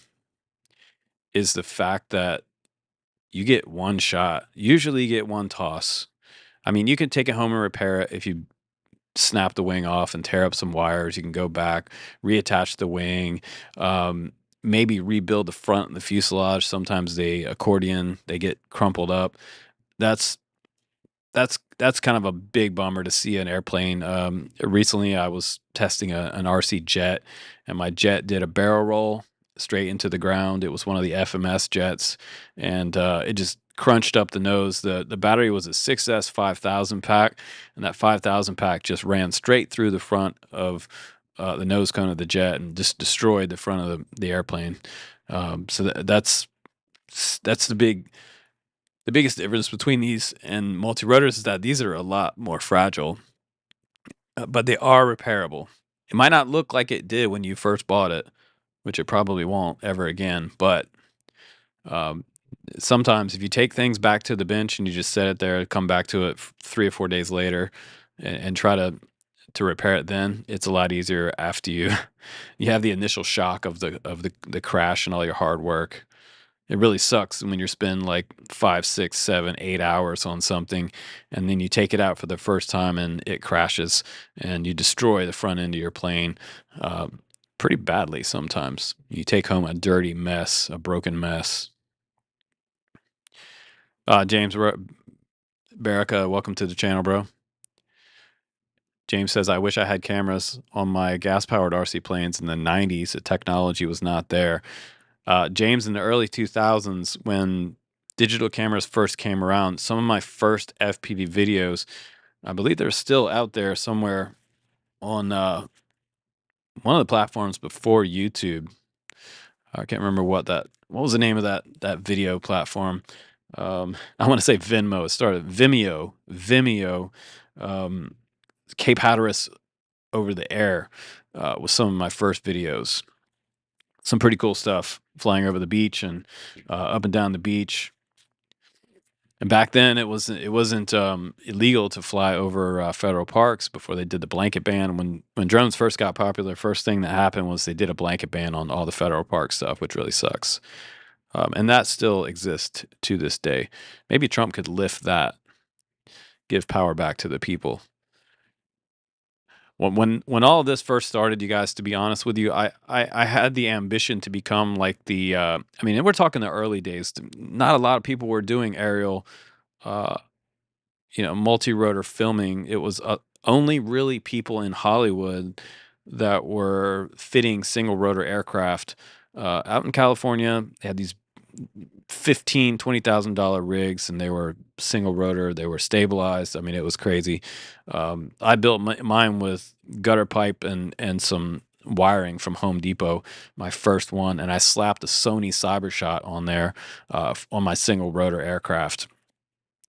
is the fact that you get one shot. Usually you get one toss. I mean, you can take it home and repair it if you snap the wing off and tear up some wires. You can go back, reattach the wing, maybe rebuild the front and the fuselage. Sometimes they accordion, they get crumpled up. That's that's kind of a big bummer to see an airplane. Recently, I was testing an RC jet, and my jet did a barrel roll straight into the ground. It was one of the FMS jets, and it just crunched up the nose. The battery was a 6S 5000 pack, and that 5000 pack just ran straight through the front of the nose cone of the jet and just destroyed the front of the airplane. So that's the biggest difference between these and multi-rotors is that these are a lot more fragile, but they are repairable. It might not look like it did when you first bought it, which it probably won't ever again, but um, sometimes if you take things back to the bench and you just set it there, come back to it 3 or 4 days later and try to repair it, then it's a lot easier after you you have the initial shock of the crash and all your hard work. It really sucks when you're spending like 5, 6, 7, 8 hours on something, and then you take it out for the first time and it crashes, and you destroy the front end of your plane pretty badly. Sometimes you take home a dirty mess, a broken mess. James Baraka, welcome to the channel, bro. James says, I wish I had cameras on my gas-powered RC planes in the 90s. The technology was not there. James, in the early 2000s, when digital cameras first came around, some of my first FPV videos, I believe they're still out there somewhere on one of the platforms before YouTube. I can't remember what was the name of that video platform. I want to say Venmo. It started Vimeo. Cape Hatteras over the air was some of my first videos. Some pretty cool stuff, flying over the beach and up and down the beach. And back then, it wasn't illegal to fly over federal parks before they did the blanket ban. When drones first got popular, first thing that happened was they did a blanket ban on all the federal park stuff, which really sucks. And that still exists to this day. Maybe Trump could lift that, give power back to the people. When all of this first started, you guys, to be honest with you, I had the ambition to become like the I mean, and we're talking the early days. Not a lot of people were doing aerial, uh, multi-rotor filming. It was only really people in Hollywood that were fitting single rotor aircraft. Out in California, they had these $15,000-$20,000 rigs, and they were single rotor. They were stabilized. I mean, it was crazy. I built mine with gutter pipe and some wiring from Home Depot, my first one, and I slapped a Sony CyberShot on there on my single rotor aircraft.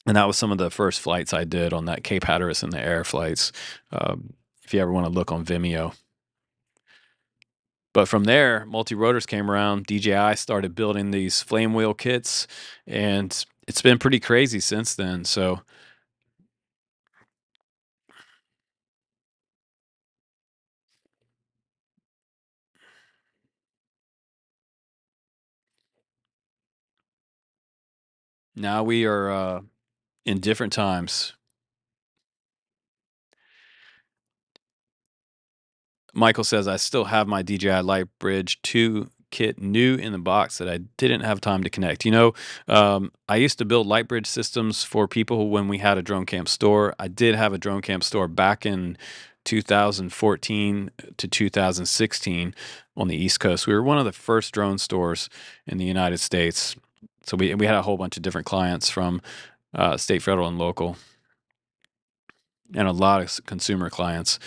And that was some of the first flights I did on that Cape Hatteras in the air flights. If you ever want to look on Vimeo. But from there, multi-rotors came around. DJI started building these flame wheel kits, and it's been pretty crazy since then. So now we are in different times. Michael says, I still have my DJI Light Bridge 2 kit new in the box that I didn't have time to connect. I used to build light bridge systems for people when we had a drone camp store. I did have a drone camp store back in 2014 to 2016 on the East Coast. We were one of the first drone stores in the United States. So we had a whole bunch of different clients from state, federal, and local, and a lot of consumer clients.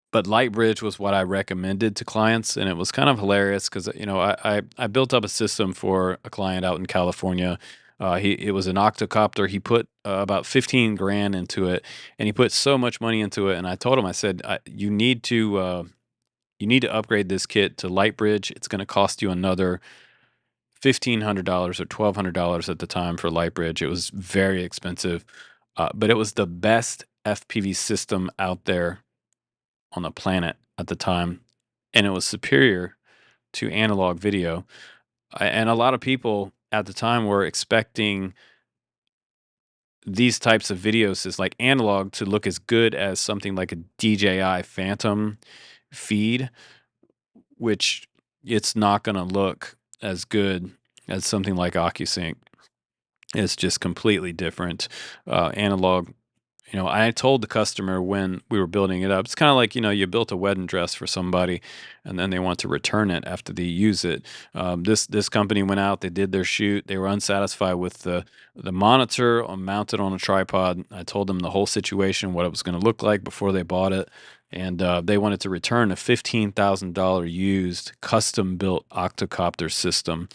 But Lightbridge was what I recommended to clients, and it was kind of hilarious because I built up a system for a client out in California. It was an octocopter. He put about 15 grand into it, and he put so much money into it. And I told him, I said, you need to upgrade this kit to Lightbridge. It's going to cost you another $1,500 or $1,200 at the time for Lightbridge. It was very expensive, but it was the best FPV system out there on the planet at the time, and it was superior to analog video. And a lot of people at the time were expecting these types of videos as like analog to look as good as something like a DJI Phantom feed, which it's not going to look as good as something like OcuSync. It's just completely different. Analog, I told the customer when we were building it up, it's kind of like, you built a wedding dress for somebody and then they want to return it after they use it. This company went out, they did their shoot. They were unsatisfied with the monitor mounted on a tripod. I told them the whole situation, what it was going to look like before they bought it. And they wanted to return a $15,000 used custom built octocopter system.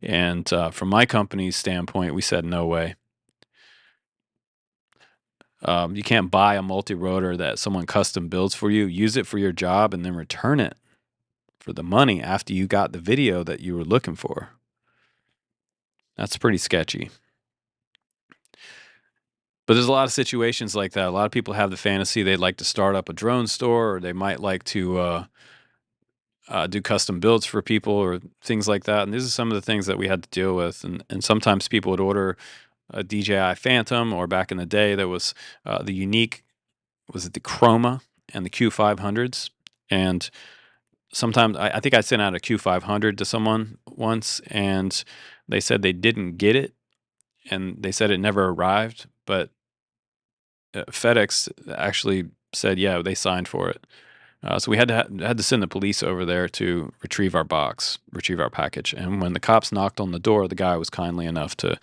And from my company's standpoint, we said, no way. You can't buy a multi-rotor that someone custom builds for you, use it for your job, and then return it for the money after you got the video that you were looking for. That's pretty sketchy. But there's a lot of situations like that. A lot of people have the fantasy they'd like to start up a drone store, or they might like to do custom builds for people or things like that. And these are some of the things that we had to deal with. And sometimes people would order a DJI Phantom, or back in the day, there was the unique, was it the Chroma and the Q500s? And sometimes I think I sent out a Q500 to someone once, and they said they didn't get it, and they said it never arrived. But FedEx actually said, yeah, they signed for it. So we had to send the police over there to retrieve our package. And when the cops knocked on the door, the guy was kindly enough to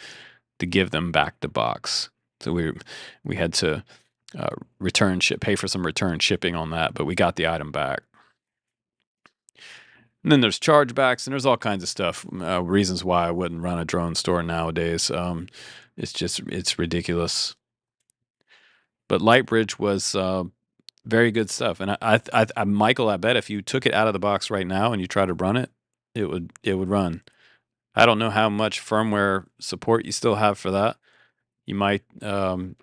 give them back the box. So we had to pay for some return shipping on that, but we got the item back. And then there's chargebacks, and there's all kinds of stuff. Reasons why I wouldn't run a drone store nowadays. It's ridiculous. But Lightbridge was very good stuff. And Michael, I bet if you took it out of the box right now and you try to run it, it would run. I don't know how much firmware support you still have for that. You might have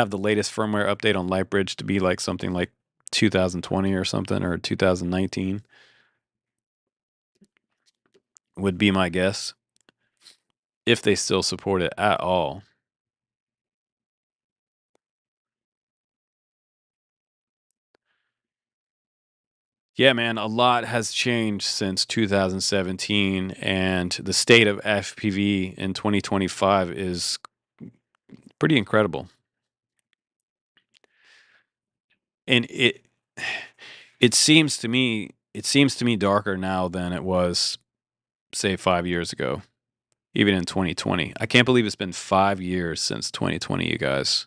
the latest firmware update on Lightbridge to be like something like 2020 or something, or 2019 would be my guess, if they still support it at all. Yeah, man, a lot has changed since 2017, and the state of FPV in 2025 is pretty incredible. And it seems to me darker now than it was, say, 5 years ago, even in 2020. I can't believe it's been 5 years since 2020, you guys.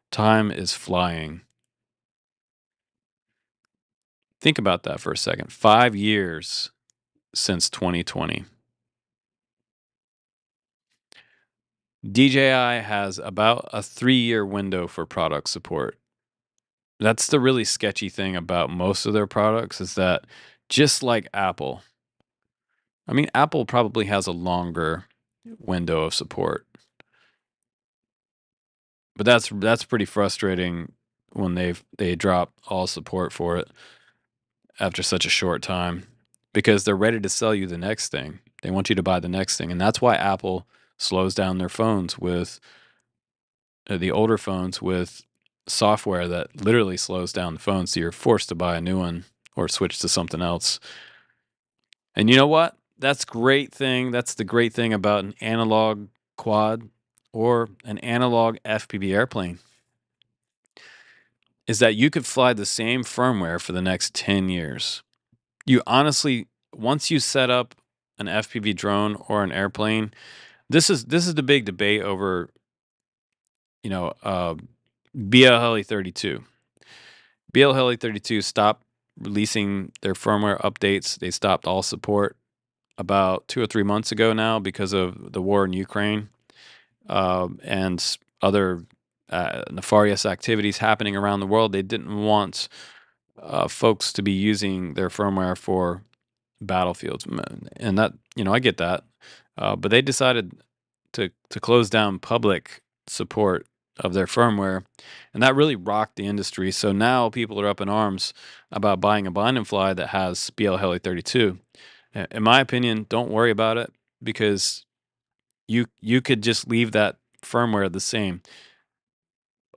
Time is flying. Think about that for a second. 5 years since 2020. DJI has about a 3-year window for product support. That's the really sketchy thing about most of their products, is that just like Apple, I mean, Apple probably has a longer window of support. But that's pretty frustrating when they drop all support for it after such a short time, because they're ready to sell you the next thing. They want you to buy the next thing. And that's why Apple slows down their phones with the older phones with software that literally slows down the phone, so you're forced to buy a new one or switch to something else. And you know what? That's great thing. That's the great thing about an analog quad or an analog FPV airplane, is that you could fly the same firmware for the next 10 years. You honestly, once you set up an FPV drone or an airplane, this is the big debate over, you know, BL Heli 32. BL Heli 32 stopped releasing their firmware updates. They stopped all support about 2 or 3 months ago now because of the war in Ukraine, and other nefarious activities happening around the world. They didn't want folks to be using their firmware for battlefields, and that, I get that, but they decided to close down public support of their firmware, and that really rocked the industry. So now people are up in arms about buying a bind and fly that has BL Heli 32. In my opinion, don't worry about it, because you could just leave that firmware the same.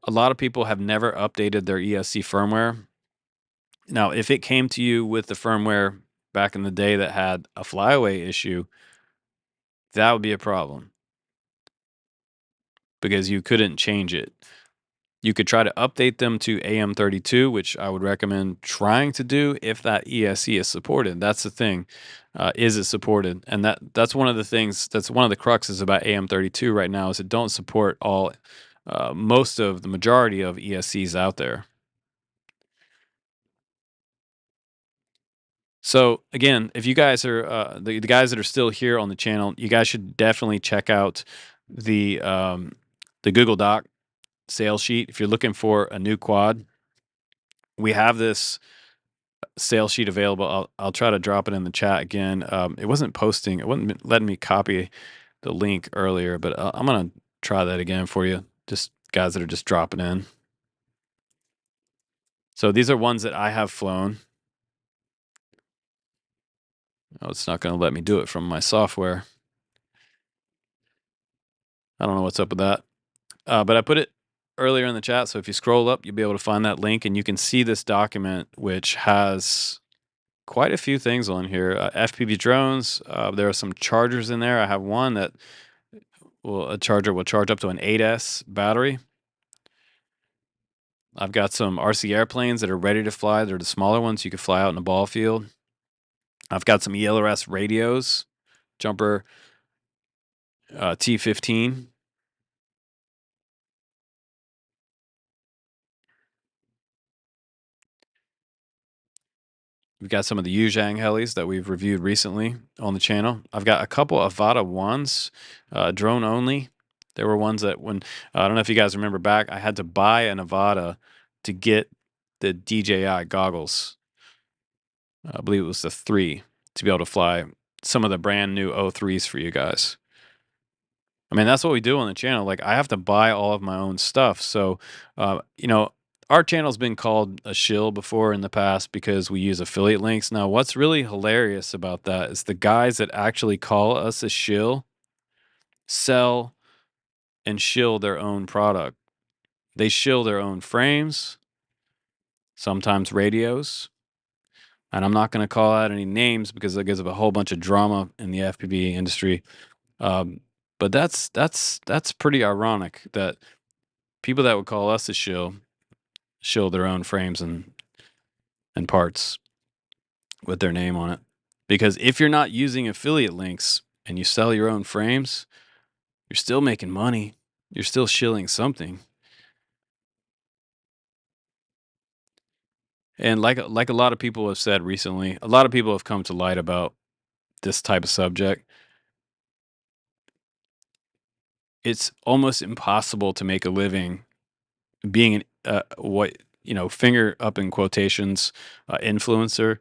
A lot of people have never updated their ESC firmware. Now, if it came to you with the firmware back in the day that had a flyaway issue, that would be a problem because you couldn't change it. You could try to update them to AM32, which I would recommend trying to do if that ESC is supported. That's the thing. Is it supported? And that's one of the things, that's one of the cruxes about AM32 right now, is it don't support most of the majority of ESCs out there. So again, if you guys are the guys that are still here on the channel, you guys should definitely check out the Google Doc sales sheet. If you're looking for a new quad, we have this sales sheet available. I'll try to drop it in the chat again. It wasn't letting me copy the link earlier, but I'm gonna try that again for you. Just guys that are just dropping in. So these are ones that I have flown. Oh, it's not going to let me do it from my software. I don't know what's up with that. But I put it earlier in the chat, so if you scroll up, you'll be able to find that link, and you can see this document, which has quite a few things on here. FPV drones. There are some chargers in there. I have one that a charger will charge up to an 8S battery. I've got some RC airplanes that are ready to fly. They're the smaller ones you can fly out in a ball field. I've got some ELRS radios, Jumper T15. We've got some of the Yuzhang helis that we've reviewed recently on the channel. I've got a couple of Avata ones, drone only. There were ones that I don't know if you guys remember back, I had to buy an Avata to get the DJI goggles. I believe it was the 3 to be able to fly some of the brand new O3s for you guys. I mean, that's what we do on the channel. Like, I have to buy all of my own stuff. So, our channel's been called a shill before in the past because we use affiliate links. Now, what's really hilarious about that is the guys that actually call us a shill sell and shill their own product. They shill their own frames, sometimes radios. And I'm not going to call out any names because that gives up a whole bunch of drama in the FPV industry. But that's pretty ironic that people that would call us a shill their own frames and parts with their name on it. Because if you're not using affiliate links and you sell your own frames, you're still making money. You're still shilling something. And like a lot of people have said recently, a lot of people have come to light about this type of subject. It's almost impossible to make a living being finger up in quotations, influencer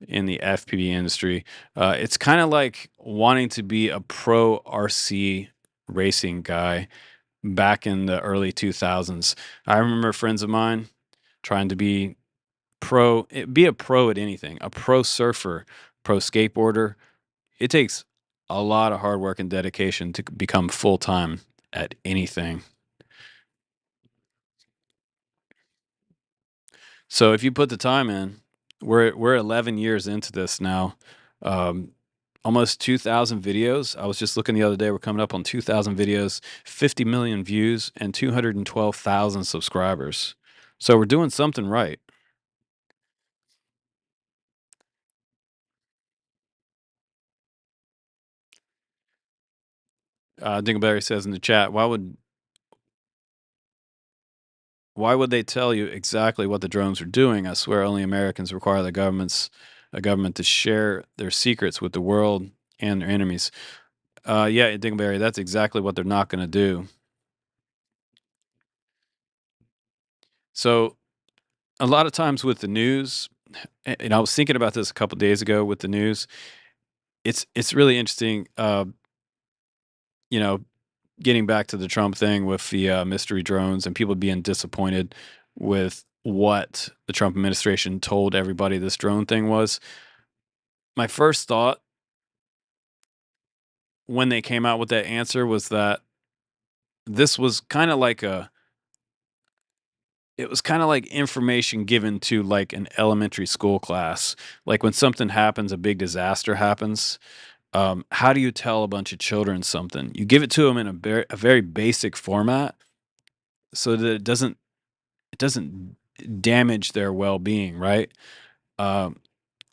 in the FPV industry. It's kind of like wanting to be a pro RC racing guy back in the early 2000s. I remember friends of mine trying to be a pro at anything, a pro surfer, pro skateboarder. It takes a lot of hard work and dedication to become full-time at anything. So if you put the time in, we're 11 years into this now. Um, Almost 2,000 videos. I was just looking the other day. We're coming up on 2,000 videos, 50 million views, and 212,000 subscribers. So we're doing something right. Dingleberry says in the chat, why would they tell you exactly what the drones are doing? I swear only Americans require a government to share their secrets with the world and their enemies. Yeah, Dingleberry, that's exactly what they're not going to do. So a lot of times with the news, and I was thinking about this a couple days ago with the news. It's really interesting. You know, getting back to the Trump thing with the mystery drones and people being disappointed with what the Trump administration told everybody this drone thing was. My first thought when they came out with that answer was that this was kind of like it was kind of like information given to like an elementary school class. Like when something happens, a big disaster happens. How do you tell a bunch of children something? You give it to them in a very basic format so that it doesn't damage their well-being, right? Um,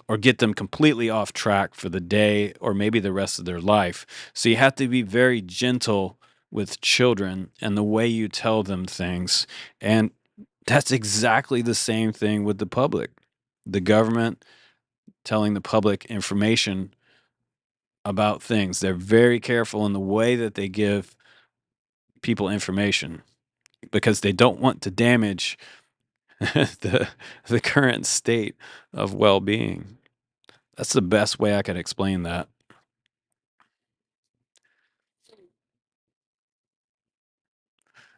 or get them completely off track for the day or maybe the rest of their life. So you have to be very gentle with children and the way you tell them things. And that's exactly the same thing with the public. The government telling the public information about things. They're very careful in the way that they give people information because they don't want to damage the the current state of well-being. That's the best way I could explain that.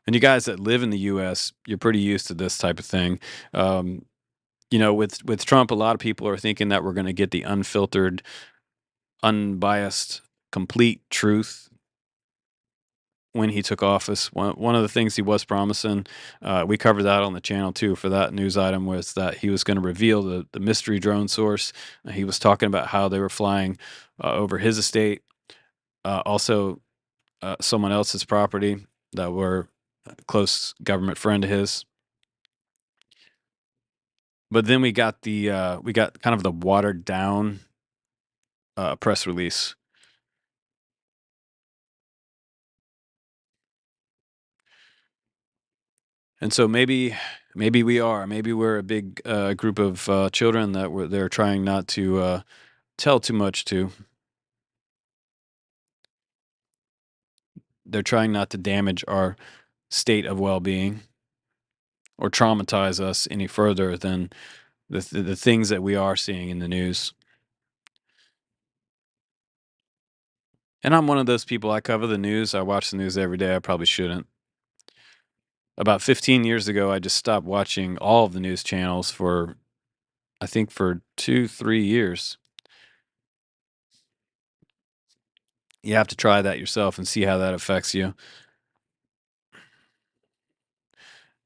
And you guys that live in the US, you're pretty used to this type of thing. Um, with Trump, a lot of people are thinking that we're going to get the unfiltered, unbiased, complete truth when he took office. One of the things he was promising, we covered that on the channel too for that news item, was that he was going to reveal the mystery drone source. He was talking about how they were flying over his estate, also someone else's property that were a close government friend of his. But then we got kind of the watered down press release. And so maybe we're a big group of children that they're trying not to tell too much to. They're trying not to damage our state of well-being or traumatize us any further than the things that we are seeing in the news. And I'm one of those people. I cover the news. I watch the news every day. I probably shouldn't. About 15 years ago, I just stopped watching all of the news channels for, I think, for 2-3 years. You have to try that yourself and see how that affects you.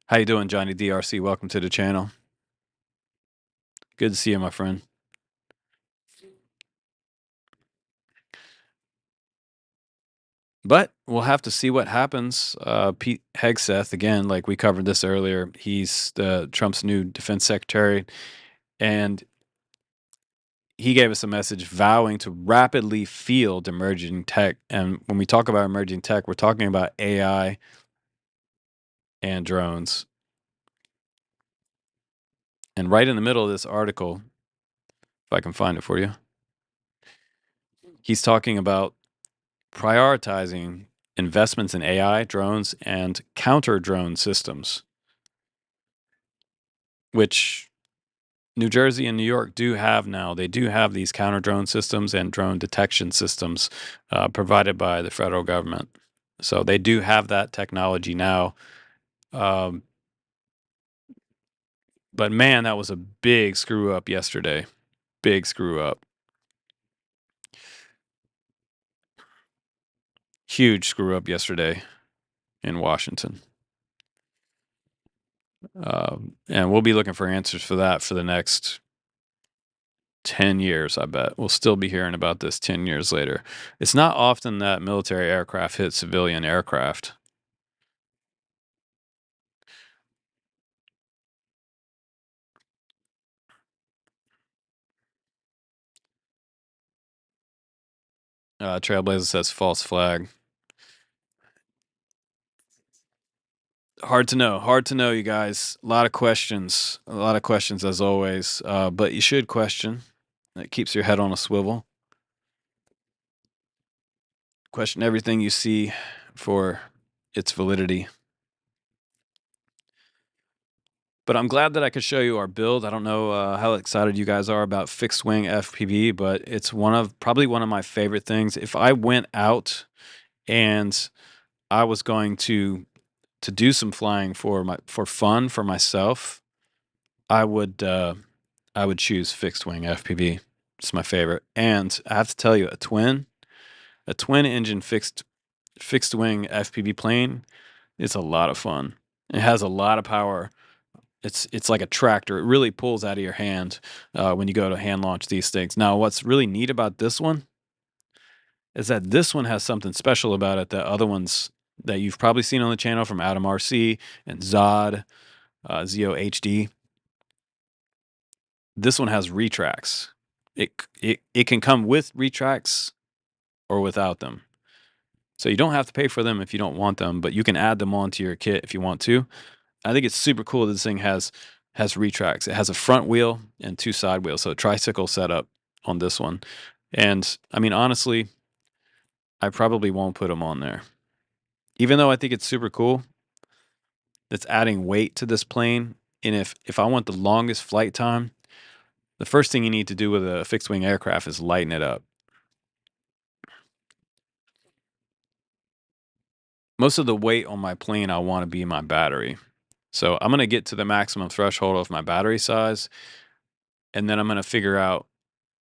How you doing, Johnny DRC? Welcome to the channel. Good to see you, my friend. But we'll have to see what happens. Pete Hegseth, again, like we covered this earlier, he's Trump's new defense secretary, and he gave us a message vowing to rapidly field emerging tech. And when we talk about emerging tech, we're talking about AI and drones. And right in the middle of this article, if I can find it for you, he's talking about prioritizing investments in AI, drones, and counter drone systems, which New Jersey and New York do have now. They do have these counter drone systems and drone detection systems provided by the federal government. So they do have that technology now. Um, but man, that was a big screw up yesterday. Big screw up. Huge screw up yesterday in Washington. And we'll be looking for answers for that for the next 10 years, I bet. We'll still be hearing about this 10 years later. It's not often that military aircraft hit civilian aircraft. Trailblazer says false flag. Hard to know, you guys. A lot of questions as always. But you should question. It keeps your head on a swivel. Question everything you see for its validity. But I'm glad that I could show you our build. I don't know how excited you guys are about fixed wing FPV, but it's probably one of my favorite things. If I went out and I was going to do some flying for fun for myself, I would choose fixed wing FPV. It's my favorite. And I have to tell you, a twin engine fixed wing FPV plane is a lot of fun. It has a lot of power. It's like a tractor. It really pulls out of your hand when you go to hand launch these things. Now, what's really neat about this one is that this one has something special about it that other ones that you've probably seen on the channel from Adam RC and Zod, Zio HD. This one has retracts. It can come with retracts or without them. So you don't have to pay for them if you don't want them, but you can add them onto your kit if you want to. I think it's super cool that this thing has retracts. It has a front wheel and 2 side wheels, so a tricycle setup on this one. And I mean, honestly, I probably won't put them on there. Even though I think it's super cool, it's adding weight to this plane. And if I want the longest flight time, the first thing you need to do with a fixed wing aircraft is lighten it up. Most of the weight on my plane I want to be my battery. So I'm going to get to the maximum threshold of my battery size, and then I'm going to figure out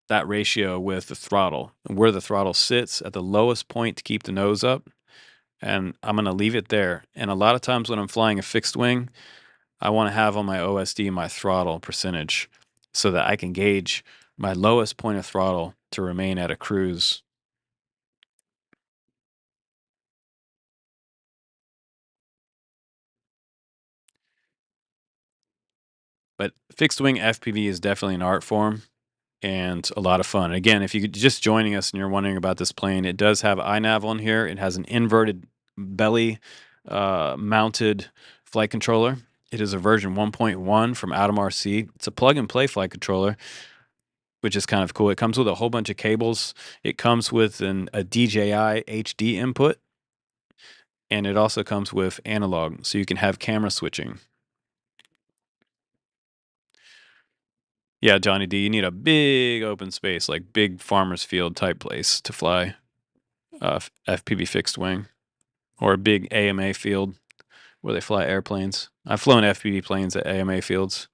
that ratio with the throttle and where the throttle sits at the lowest point to keep the nose up. And I'm going to leave it there. And a lot of times when I'm flying a fixed wing, I want to have on my OSD my throttle percentage so that I can gauge my lowest point of throttle to remain at a cruise. But fixed wing FPV is definitely an art form and a lot of fun. Again, if you're just joining us and you're wondering about this plane, it does have iNav on here. It has an inverted belly mounted flight controller. It is a version 1.1 from Adam RC. It's a plug and play flight controller, which is kind of cool. It comes with a whole bunch of cables. It comes with a DJI HD input, and it also comes with analog, so you can have camera switching. Yeah, Johnny D, you need a big open space, like big farmer's field type place to fly FPV fixed wing, or a big AMA field where they fly airplanes. I've flown FPV planes at AMA fields.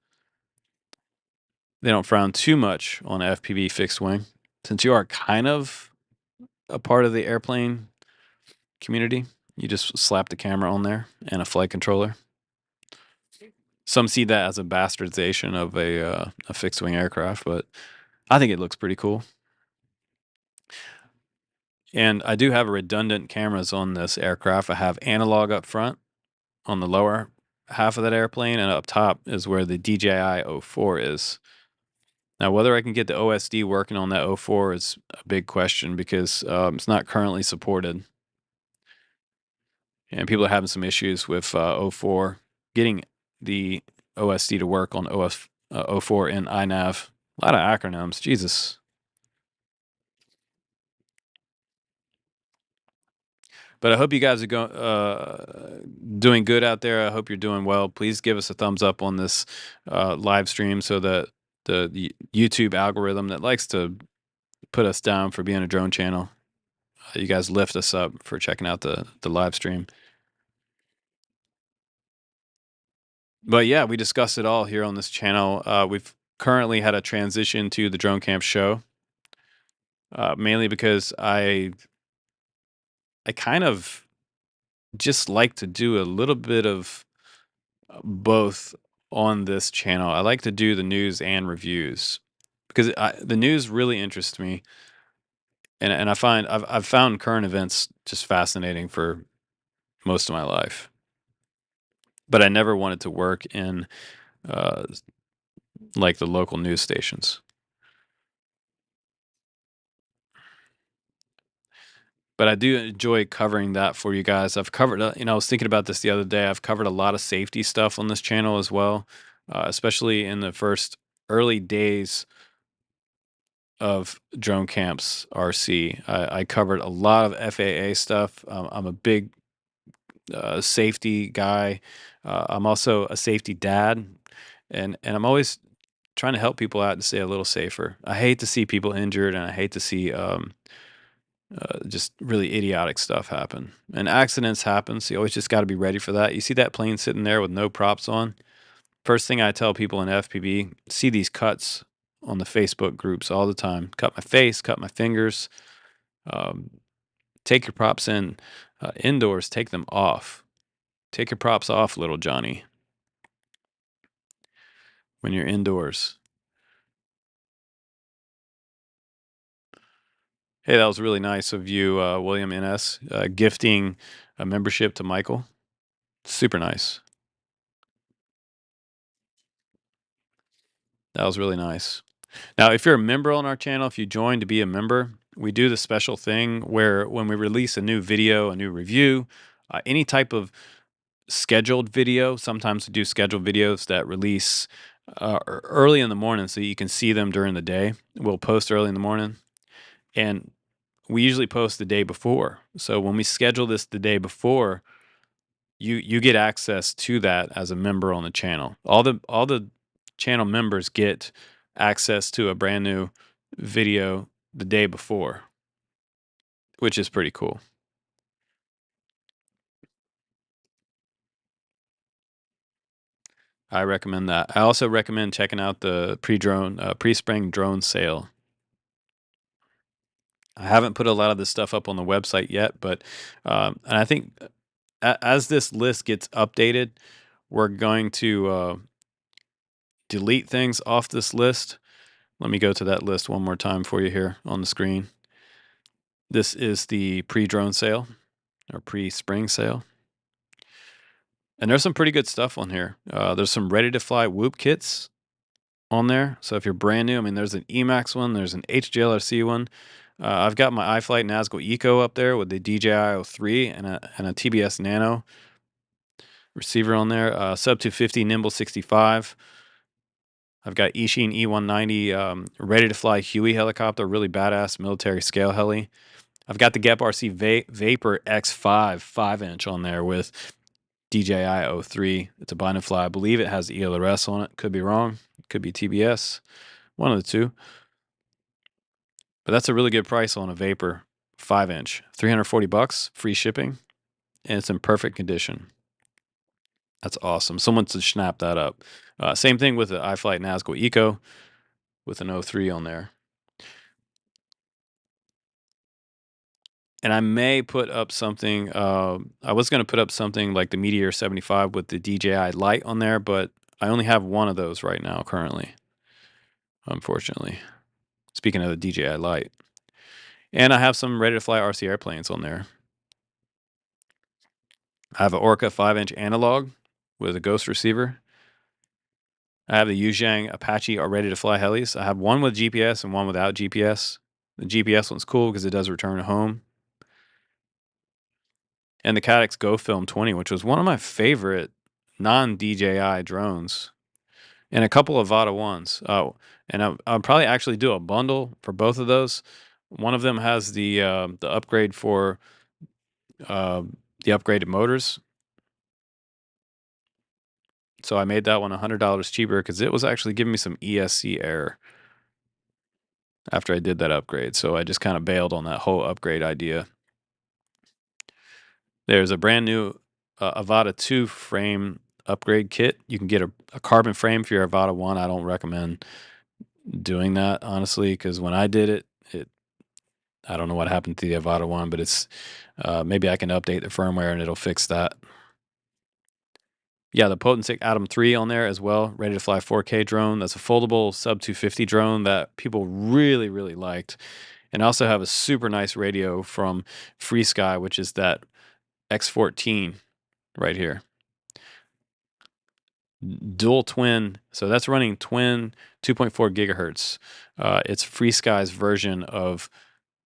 They don't frown too much on FPV fixed wing, since you are kind of a part of the airplane community. You just slap the camera on there and a flight controller. Some see that as a bastardization of a fixed wing aircraft, but I think it looks pretty cool. And I do have redundant cameras on this aircraft. I have analog up front on the lower half of that airplane, and up top is where the DJI 04 is. Now, whether I can get the OSD working on that 04 is a big question because it's not currently supported. And people are having some issues with 04 getting the OSD to work on 04 in iNav. A lot of acronyms, Jesus. But I hope you guys are doing good out there. I hope you're doing well. Please give us a thumbs up on this live stream so that the YouTube algorithm that likes to put us down for being a drone channel, you guys lift us up for checking out the live stream. But yeah, we discussed it all here on this channel. We've currently had a transition to the Drone Camp show, mainly because I kind of just like to do a little bit of both on this channel. I like to do the news and reviews because the news really interests me, and I find I've found current events just fascinating for most of my life. But I never wanted to work in uh, like the local news stations. But I do enjoy covering that for you guys. I've covered, I was thinking about this the other day. I've covered a lot of safety stuff on this channel as well, especially in the first early days of Drone Camps RC. I covered a lot of FAA stuff. I'm a big safety guy. I'm also a safety dad, and I'm always trying to help people out to stay a little safer. I hate to see people injured, and I hate to see just really idiotic stuff happen. And accidents happen, so you always just got to be ready for that. You see that plane sitting there with no props on? First thing I tell people in FPV, see these cuts on the Facebook groups all the time. Cut my face, cut my fingers. Um, take your props in indoors, take them off. Take your props off, little Johnny, when you're indoors. Hey, that was really nice of you, William NS, gifting a membership to Michael. Super nice. That was really nice. Now, if you're a member on our channel, if you join to be a member, we do the special thing where when we release a new video, a new review, any type of scheduled video, sometimes we do scheduled videos that release early in the morning so you can see them during the day. We'll post early in the morning. And we usually post the day before. So when we schedule this the day before, you get access to that as a member on the channel. All the channel members get access to a brand new video the day before, which is pretty cool. I recommend that. I also recommend checking out the pre-spring drone sale. I haven't put a lot of this stuff up on the website yet, but and I think as this list gets updated, we're going to delete things off this list. Let me go to that list one more time for you here on the screen. This is the pre-drone sale or pre-spring sale. And there's some pretty good stuff on here. There's some ready-to-fly Whoop kits on there. So if you're brand new, I mean, there's an Emax one, there's an HJLRC one. I've got my iFlight Nazgul Eco up there with the DJI 03 and a TBS Nano receiver on there. Sub 250 Nimble 65. I've got Eachine E190 ready-to-fly Huey helicopter, really badass military scale heli. I've got the Gep RC Vapor X5 5-inch on there with DJI 03. It's a bind and fly. I believe it has ELRS on it. Could be wrong. Could be TBS. One of the two. But that's a really good price on a Vapor 5-inch. $340, free shipping, and it's in perfect condition. That's awesome. Someone should snap that up. Same thing with the iFlight Nazgul Eco with an 03 on there. And I may put up something. I was going to put up something like the Meteor 75 with the DJI Lite on there, but I only have one of those right now currently, unfortunately. Speaking of the DJI Lite. And I have some ready-to-fly RC airplanes on there. I have an Orca 5-inch analog with a Ghost receiver. I have the Yuzhang Apache ready-to-fly helis. I have one with GPS and one without GPS. The GPS one's cool because it does return home. And the Caddx Go Film 20, which was one of my favorite non-DJI drones, and a couple of Vata ones. Oh, and I'll probably actually do a bundle for both of those. One of them has the upgrade for the upgraded motors. So I made that one $100 cheaper because it was actually giving me some ESC error after I did that upgrade. So I just kind of bailed on that whole upgrade idea. There's a brand new Avata 2 frame upgrade kit. You can get a carbon frame for your Avata 1. I don't recommend doing that, honestly, because when I did it, I don't know what happened to the Avata 1, but it's maybe I can update the firmware and it'll fix that. Yeah, the Potensic Atom 3 on there as well, ready to fly 4K drone. That's a foldable sub 250 drone that people really, really liked. And I also have a super nice radio from Free Sky, which is that X14 right here. Dual twin, so that's running twin 2.4 gigahertz. It's Free Sky's version of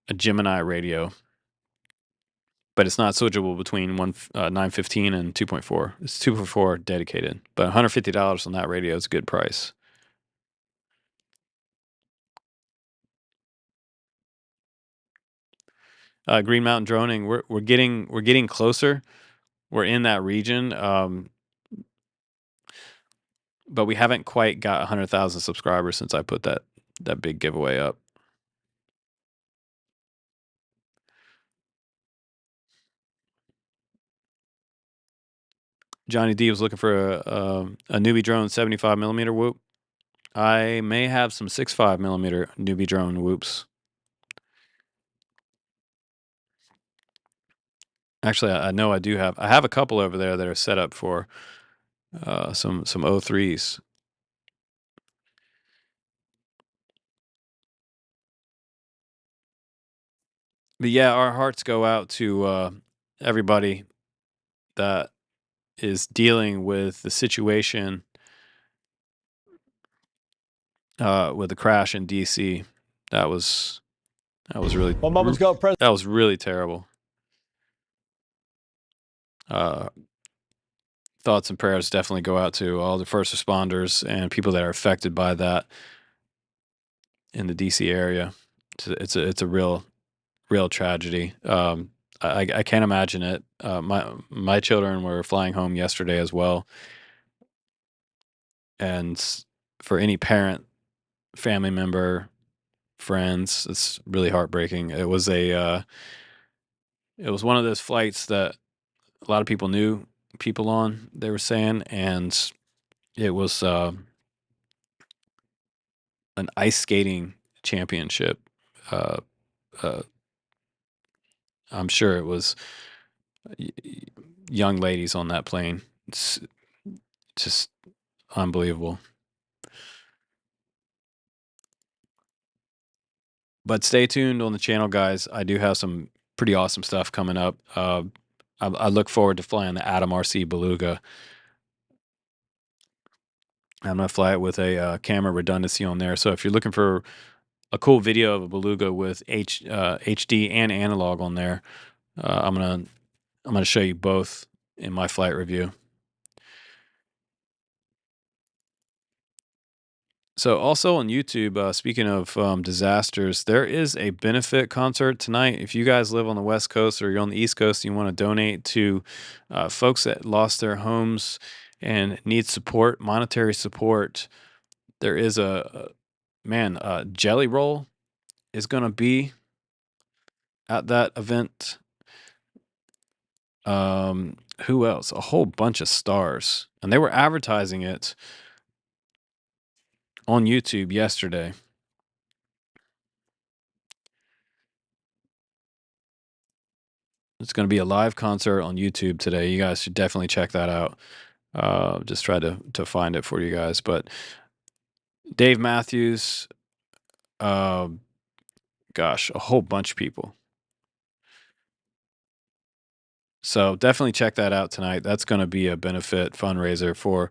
a Gemini radio, but it's not switchable between 915 and 2.4. It's 2.4 dedicated, but $150 on that radio is a good price. Green Mountain Droning, we're getting closer. We're in that region, but we haven't quite got 100,000 subscribers since I put that big giveaway up. Johnny D was looking for a newbie drone 75 millimeter whoop. I may have some 6.5 millimeter newbie drone whoops. Actually, I know I do have. I have a couple over there that are set up for some O3s. But yeah, our hearts go out to everybody that is dealing with the situation with the crash in DC. That was really that was really terrible. Thoughts and prayers definitely go out to all the first responders and people that are affected by that in the DC area. It's a real tragedy. I can't imagine it. My children were flying home yesterday as well, and for any parent, family member, friends, it's really heartbreaking. It was one of those flights that a lot of people knew people on. They were saying, and it was an ice skating championship. Uh, uh, I'm sure it was young ladies on that plane. It's just unbelievable. But stay tuned on the channel, guys. I do have some pretty awesome stuff coming up. I look forward to flying the Atom RC Beluga. I'm gonna fly it with a camera redundancy on there. So if you're looking for a cool video of a Beluga with HD and analog on there, I'm gonna show you both in my flight review. So also on YouTube, speaking of disasters, there is a benefit concert tonight. If you guys live on the West Coast or you're on the East Coast and you want to donate to folks that lost their homes and need support, monetary support, there is Jelly Roll is going to be at that event. Who else? A whole bunch of stars. And they were advertising it on YouTube yesterday. It's going to be a live concert on YouTube today. You guys should definitely check that out. Just try to find it for you guys. But Dave Matthews, gosh, a whole bunch of people. So definitely check that out tonight. That's going to be a benefit fundraiser for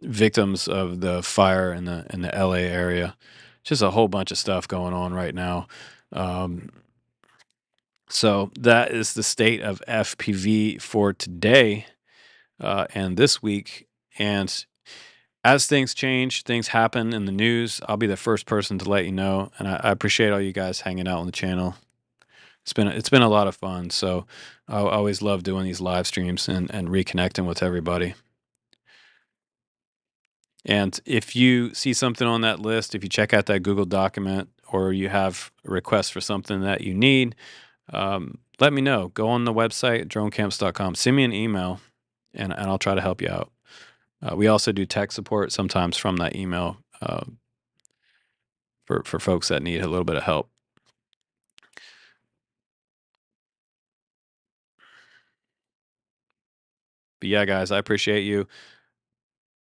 victims of the fire in the LA area. Just a whole bunch of stuff going on right now. So that is the state of FPV for today and this week. And as things change, things happen in the news, I'll be the first person to let you know. And I appreciate all you guys hanging out on the channel. It's been a lot of fun. So I always love doing these live streams and reconnecting with everybody. And if you see something on that list, if you check out that Google document or you have a request for something that you need, let me know. Go on the website, dronecamps.com. Send me an email, and I'll try to help you out. We also do tech support sometimes from that email for folks that need a little bit of help. But yeah, guys, I appreciate you.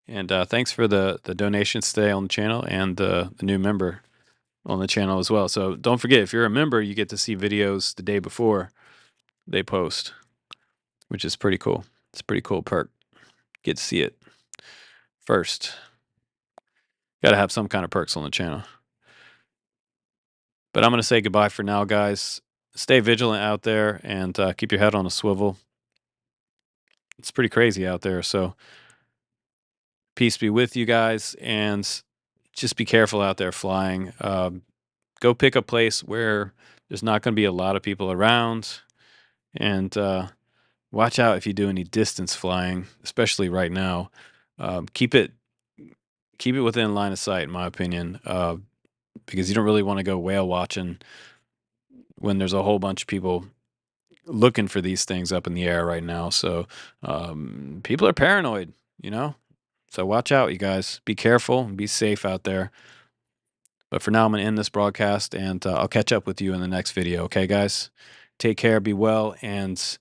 And thanks for the donations today on the channel and the new member on the channel as well. So don't forget, if you're a member, you get to see videos the day before they post, which is pretty cool. It's a pretty cool perk. Get to see it first. Got to have some kind of perks on the channel. But I'm going to say goodbye for now, guys. Stay vigilant out there and keep your head on a swivel. It's pretty crazy out there. So peace be with you guys, and just be careful out there flying. Go pick a place where there's not going to be a lot of people around, and watch out if you do any distance flying, especially right now. Keep it within line of sight, in my opinion, because you don't really want to go whale watching when there's a whole bunch of people looking for these things up in the air right now. So people are paranoid, you know? So watch out, you guys. Be careful and be safe out there. But for now, I'm going to end this broadcast, and I'll catch up with you in the next video. Okay, guys? Take care, be well, and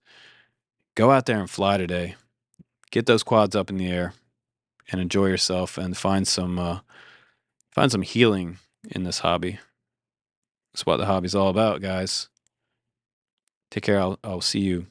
go out there and fly today. Get those quads up in the air and enjoy yourself, and find some healing in this hobby. That's what the hobby's all about, guys. Take care. I'll see you